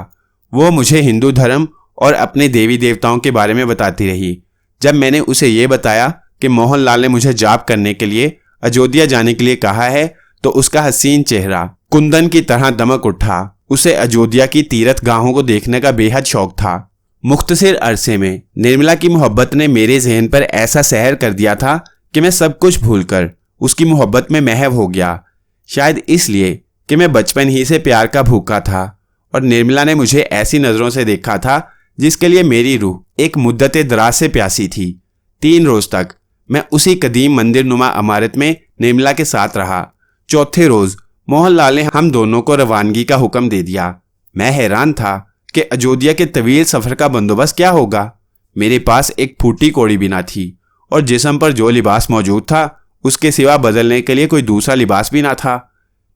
वो मुझे हिंदू धर्म और अपने देवी देवताओं के बारे में बताती रही। जब मैंने उसे ये बताया कि मोहनलाल ने मुझे जाप करने के लिए अयोध्या जाने के लिए कहा है तो उसका हसीन चेहरा कुंदन की तरह दमक उठा। उसे अयोध्या की तीर्थ गाहों को देखने का बेहद शौक था। मुख्तसर अरसे में निर्मला की मोहब्बत ने मेरे जहन पर ऐसा सहर कर दिया था कि मैं सब कुछ भूलकर उसकी मोहब्बत में महव हो गया। शायद इसलिए कि मैं बचपन ही से प्यार का भूखा था और निर्मला ने मुझे ऐसी नज़रों से देखा था जिसके लिए मेरी रूह एक मुद्दत दराज से प्यासी थी। 3 रोज तक मैं उसी कदीम मंदिर नुमा इमारत में निर्मला के साथ रहा। चौथे रोज मोहनलाल ने हम दोनों को रवानगी का हुक्म दे दिया। मैं हैरान था कि अयोध्या के तवील सफर का बंदोबस्त क्या होगा। मेरे पास एक फूटी कौड़ी भी ना थी और जिस्म पर जो लिबास मौजूद था उसके सिवा बदलने के लिए कोई दूसरा लिबास भी ना था।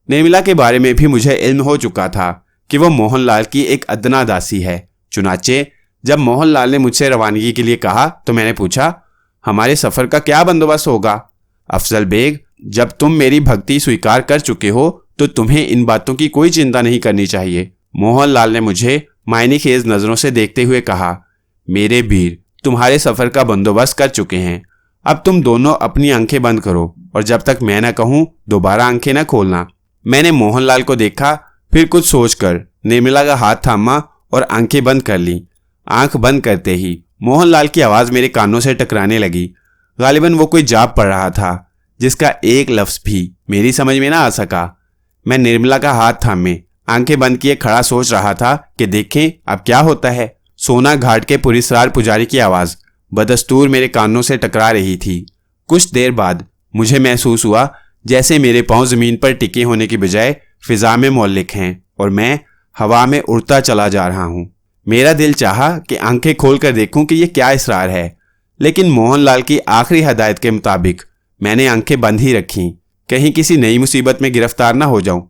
निर्मला के बारे में भी मुझे इल्म हो चुका था कि वो मोहनलाल की एक अदना दासी है। चुनाचे जब मोहनलाल ने मुझसे रवानगी के लिए कहा तो मैंने पूछा, हमारे सफर का क्या बंदोबस्त होगा? अफजल बेग, जब तुम मेरी भक्ति स्वीकार कर चुके हो तो तुम्हें इन बातों की कोई चिंता नहीं करनी चाहिए। मोहनलाल ने मुझे मायने खेज नजरों से देखते हुए कहा, मेरे वीर, तुम्हारे सफर का बंदोबस्त कर चुके हैं। अब तुम दोनों अपनी आंखें बंद करो और जब तक मैं न कहूं दोबारा आंखें न खोलना। मैंने मोहनलाल को देखा, फिर कुछ सोचकर निर्मला का हाथ थामा और आंखें बंद कर ली। आंख बंद करते ही मोहनलाल की आवाज मेरे कानों से टकराने लगी। गालिबन वो कोई जाप पढ़ रहा था जिसका एक लफ्ज भी मेरी समझ में ना आ सका। मैं निर्मला का हाथ थामे आंखें बंद किए खड़ा सोच रहा था कि देखें अब क्या होता है। सोना घाट के पुरिसरार पुजारी की आवाज बदस्तूर मेरे कानों से टकरा रही थी। कुछ देर बाद मुझे महसूस हुआ जैसे मेरे पांव जमीन पर टिके होने की बजाय फिजा में मौलिक हैं और मैं हवा में उड़ता चला जा रहा हूं। मेरा दिल चाहा कि आंखें खोलकर देखूं कि यह क्या इसरार है, लेकिन मोहनलाल की आखिरी हदायत के मुताबिक मैंने आंखें बंद ही रखीं, कहीं किसी नई मुसीबत में गिरफ्तार ना हो जाऊं।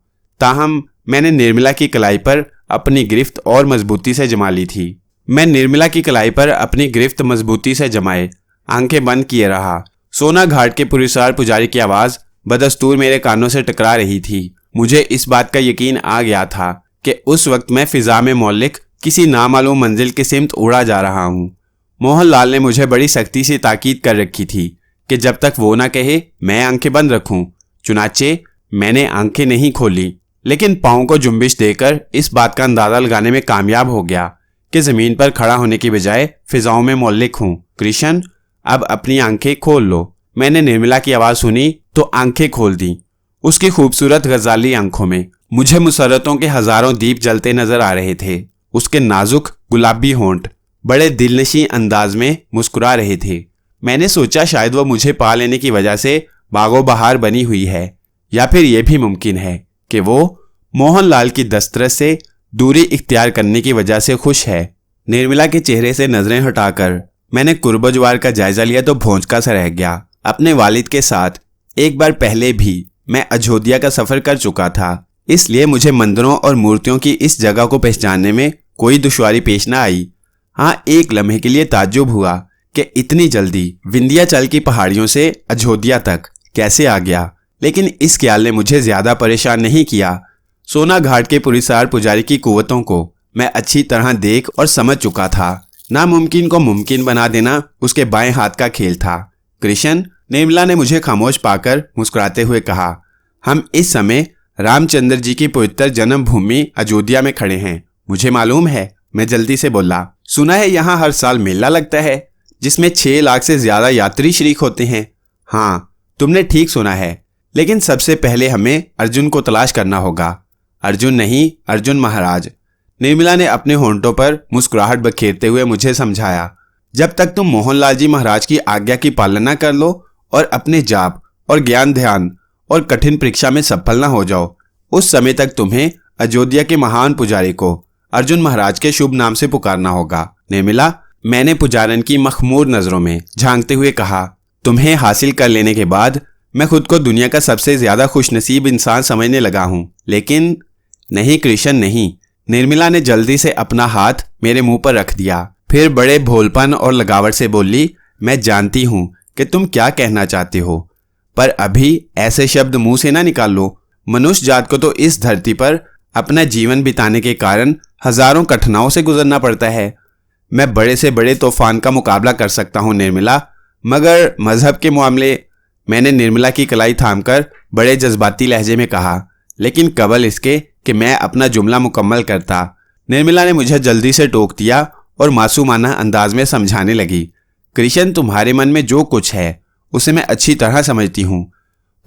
ताहम मैंने निर्मला की कलाई पर अपनी गिरफ्त और मजबूती से जमा ली थी। मैं निर्मला की कलाई पर अपनी गिरफ्त मजबूती से जमाए आंखें बंद किए रहा। सोना घाट के पुरिसरार पुजारी की आवाज बदस्तूर मेरे कानों से टकरा रही थी। मुझे इस बात का यकीन आ गया था कि उस वक्त मैं फिजा में मौलिक किसी नामालूम मंजिल के सिमत उड़ा जा रहा हूँ। मोहनलाल ने मुझे बड़ी सख्ती से ताकीद कर रखी थी कि जब तक वो ना कहे मैं आंखें बंद रखूं। चुनाचे मैंने आंखें नहीं खोली, लेकिन पाँव को जुम्बिश देकर इस बात का अंदाजा लगाने में कामयाब हो गया कि जमीन पर खड़ा होने की बजाय फिजाओं में मौलिक हूँ। कृष्ण, अब अपनी आंखें खोल लो। मैंने निर्मला की आवाज सुनी तो आंखें खोल दी। उसकी खूबसूरत गजाली आंखों में मुझे मुसर्रतों के हजारों दीप जलते नजर आ रहे थे। उसके नाजुक गुलाबी होंठ बड़े दिलनशी अंदाज में मुस्कुरा रहे थे। मैंने सोचा शायद वो मुझे पा लेने की वजह से बागो बहार बनी हुई है, या फिर यह भी मुमकिन है कि वो मोहनलाल की दस्तरस से दूरी इख्तियार करने की वजह से खुश है। निर्मला के चेहरे से नजरें हटाकर मैंने कुर्बजवार का जायजा लिया तो भौंचका सा रह गया। अपने वालिद के साथ एक बार पहले भी मैं अयोध्या का सफर कर चुका था, इसलिए मुझे मंदिरों और मूर्तियों की इस जगह को पहचानने में कोई दुश्वारी पेश न आई। हाँ, एक लम्हे के लिए ताज्जुब हुआ कि इतनी जल्दी विंध्याचल की पहाड़ियों से अयोध्या तक कैसे आ गया, लेकिन इस ख्याल ने मुझे ज्यादा परेशान नहीं किया। सोना घाट के पुरिसार पुजारी की कुव्वतों को मैं अच्छी तरह देख और समझ चुका था। नामुमकिन को मुमकिन बना देना उसके बाएं हाथ का खेल था। कृष्ण, निर्मला ने मुझे खामोश पाकर मुस्कुराते हुए कहा, हम इस समय रामचंद्र जी की पवित्र जन्मभूमि अयोध्या में खड़े हैं। मुझे मालूम है, मैं जल्दी से बोला। सुना है यहाँ हर साल मेला लगता है जिसमें 6 लाख से ज्यादा यात्री शरीक होते हैं। हाँ, तुमने ठीक सुना है, लेकिन सबसे पहले हमें अर्जुन को तलाश करना होगा। अर्जुन नहीं, अर्जुन महाराज। निर्मला ने अपने होंठों पर मुस्कुराहट बखेरते हुए मुझे समझाया। जब तक तुम मोहनलाल जी महाराज की आज्ञा की पालना कर लो और अपने जाप और ज्ञान ध्यान और कठिन परीक्षा में सफल न हो जाओ, उस समय तक तुम्हें अयोध्या के महान पुजारी को अर्जुन महाराज के शुभ नाम से पुकारना होगा। निर्मला, मैंने पुजारन की मखमूर नजरों में झांकते हुए कहा, तुम्हें हासिल कर लेने के बाद मैं खुद को दुनिया का सबसे ज्यादा खुशनसीब इंसान समझने लगा हूं, लेकिन नहीं कृष्ण नहीं। निर्मला ने जल्दी से अपना हाथ मेरे मुंह पर रख दिया, फिर बड़े भोलपन और लगावट से बोली, मैं जानती हूं कि तुम क्या कहना चाहते हो, पर अभी ऐसे शब्द मुंह से ना निकाल लो। मनुष्य जात को तो इस धरती पर अपना जीवन बिताने के कारण हजारों कठिनाइयों से गुजरना पड़ता है। मैं बड़े से बड़े तूफान का मुकाबला कर सकता हूं निर्मला, मगर मजहब के मामले। मैंने निर्मला की कलाई थामकर बड़े जज्बाती लहजे में कहा, लेकिन कबल इसके कि मैं अपना जुमला मुकम्मल करता। निर्मला ने मुझे जल्दी से टोक दिया और मासूमाना अंदाज में समझाने लगी, कृष्ण, तुम्हारे मन में जो कुछ है उसे मैं अच्छी तरह समझती हूँ,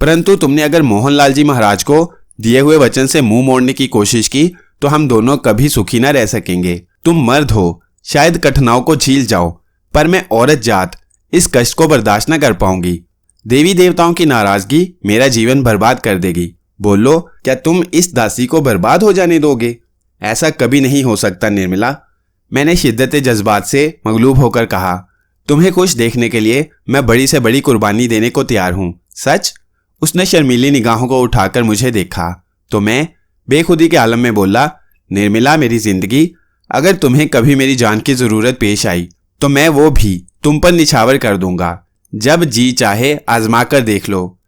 परंतु तुमने अगर मोहनलाल जी महाराज को दिए हुए वचन से मुंह मोड़ने की कोशिश की तो हम दोनों कभी सुखी न रह सकेंगे। तुम मर्द हो, शायद कठिनाइयों को झील जाओ, पर मैं औरत जात इस कष्ट को बर्दाश्त न कर पाऊंगी। देवी देवताओं की नाराजगी मेरा जीवन बर्बाद कर देगी। बोलो, क्या तुम इस दासी को बर्बाद हो जाने दोगे? ऐसा कभी नहीं हो सकता निर्मला, मैंने शिद्दत जज्बात से मगलूब होकर कहा। तुम्हें खुश देखने के लिए मैं बड़ी से बड़ी कुर्बानी देने को तैयार हूँ। सच? उसने शर्मीली निगाहों को उठाकर मुझे देखा तो मैं बेखुदी के आलम में बोला, निर्मला मेरी जिंदगी, अगर तुम्हें कभी मेरी जान की जरूरत पेश आई तो मैं वो भी तुम पर निछावर कर दूंगा। जब जी चाहे आजमा कर देख लो।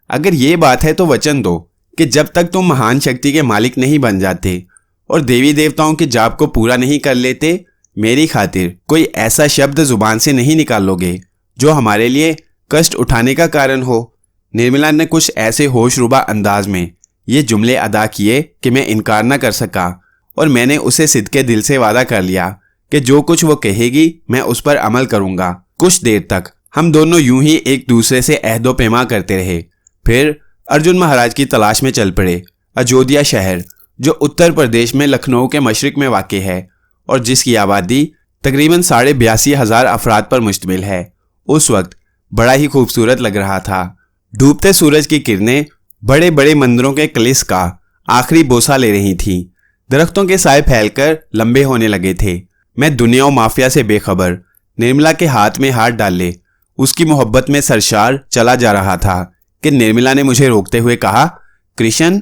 अगर ये बात है तो वचन दो कि जब तक तुम महान शक्ति के मालिक नहीं बन जाते और देवी देवताओं के जाप को पूरा नहीं कर लेते, मेरी खातिर कोई ऐसा शब्द जुबान से नहीं निकालोगे जो हमारे लिए कष्ट उठाने का कारण हो। निर्मला ने कुछ ऐसे होशरुबा अंदाज में ये जुमले अदा किए कि मैं इनकार न कर सका, और मैंने उसे सिद्के दिल से वादा कर लिया कि जो कुछ वो कहेगी मैं उस पर अमल करूंगा। कुछ देर तक हम दोनों यूं ही एक दूसरे से अहदो पैमा करते रहे, फिर अर्जुन महाराज की तलाश में चल पड़े। अयोध्या शहर, जो उत्तर प्रदेश में लखनऊ के मशरिक में वाक़ है और जिसकी आबादी तकरीबन 82,500 अफराद पर मुश्तमिल है, उस वक्त बड़ा ही खूबसूरत लग रहा था। डूबते सूरज की किरणें बड़े बड़े मंदिरों के कलिस का आखिरी बोसा ले रही थीं। दरख्तों के साए फैलकर लंबे होने लगे थे। मैं दुनिया और माफिया से बेखबर निर्मला के हाथ में हाथ डाले उसकी मोहब्बत में सरशार चला जा रहा था कि निर्मला ने मुझे रोकते हुए कहा, कृष्ण,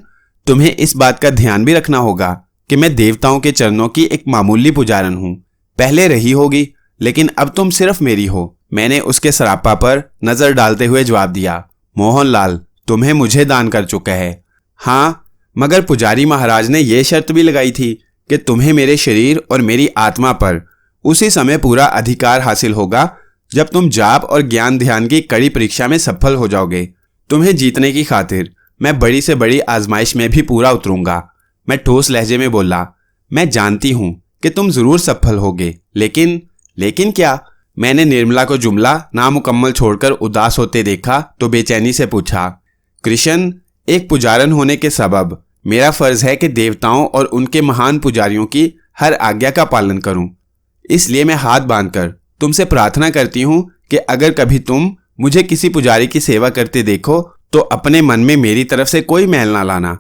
तुम्हें इस बात का ध्यान भी रखना होगा कि मैं देवताओं के चरणों की एक मामूली पुजारन हूँ। पहले रही होगी, लेकिन अब तुम सिर्फ मेरी हो। मैंने उसके सरापा पर नजर डालते हुए जवाब दिया, मोहनलाल तुम्हें मुझे दान कर चुका है। हाँ, मगर पुजारी महाराज ने यह शर्त भी लगाई थी कि तुम्हें मेरे शरीर और मेरी आत्मा पर उसी समय पूरा अधिकार हासिल होगा जब तुम जाप और ज्ञान ध्यान की कड़ी परीक्षा में सफल हो जाओगे। तुम्हें जीतने की खातिर मैं बड़ी से बड़ी आजमाइश में भी पूरा उतरूंगा। मैं ठोस लहजे में बोला, मैं जानती हूं कि तुम जरूर सफल होगे, लेकिन क्या? मैंने निर्मला को जुमला नामुकम्मल छोड़कर उदास होते देखा तो बेचैनी से पूछा, कृष्ण, एक पुजारन होने के सबब मेरा फर्ज है कि देवताओं और उनके महान पुजारियों की हर आज्ञा का पालन करूं। इसलिए मैं हाथ बांधकर तुमसे प्रार्थना करती हूं कि अगर कभी तुम मुझे किसी पुजारी की सेवा करते देखो तो अपने मन में मेरी तरफ से कोई मैल ना लाना।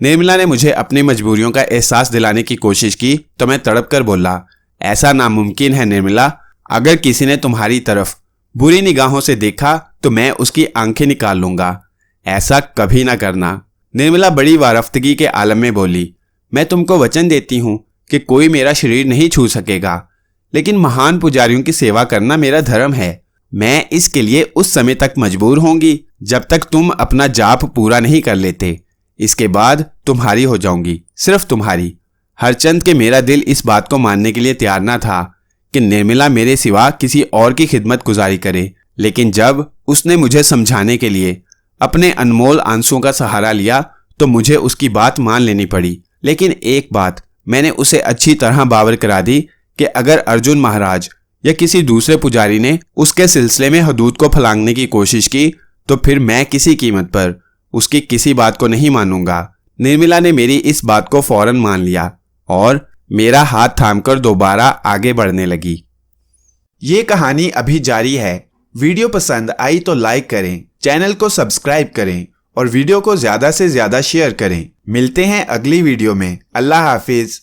निर्मला ने मुझे अपनी मजबूरियों का एहसास दिलाने की कोशिश की तो मैं तड़प कर बोला, ऐसा नामुमकिन है निर्मला। अगर किसी ने तुम्हारी तरफ बुरी निगाहों से देखा तो मैं उसकी आंखें निकाल लूंगा। ऐसा कभी ना करना। निर्मला बड़ी वारफ्तगी के आलम में बोली, मैं तुमको वचन देती हूँ कि कोई मेरा शरीर नहीं छू सकेगा, लेकिन महान पुजारियों की सेवा करना मेरा धर्म है। मैं इसके लिए उस समय तक मजबूर होंगी जब तक तुम अपना जाप पूरा नहीं कर लेते। इसके बाद तुम्हारी हो जाऊंगी, सिर्फ तुम्हारी। हरचंद के मेरा दिल इस बात को मानने के लिए तैयार ना था कि निर्मला मेरे सिवा किसी और की खिदमत गुजारी करे, लेकिन जब उसने मुझे समझाने के लिए अपने अनमोल आंसुओं का सहारा लिया तो मुझे उसकी बात मान लेनी पड़ी। लेकिन एक बात मैंने उसे अच्छी तरह बावर करा दी कि अगर अर्जुन महाराज या किसी दूसरे पुजारी ने उसके सिलसिले में हदूद को फलांगने की कोशिश की तो फिर मैं किसी कीमत पर उसकी किसी बात को नहीं मानूंगा। निर्मला ने मेरी इस बात को फौरन मान लिया और मेरा हाथ थामकर दोबारा आगे बढ़ने लगी। ये कहानी अभी जारी है। वीडियो पसंद आई तो लाइक करें, चैनल को सब्सक्राइब करें और वीडियो को ज्यादा से ज्यादा शेयर करें। मिलते हैं अगली वीडियो में। अल्लाह हाफिज।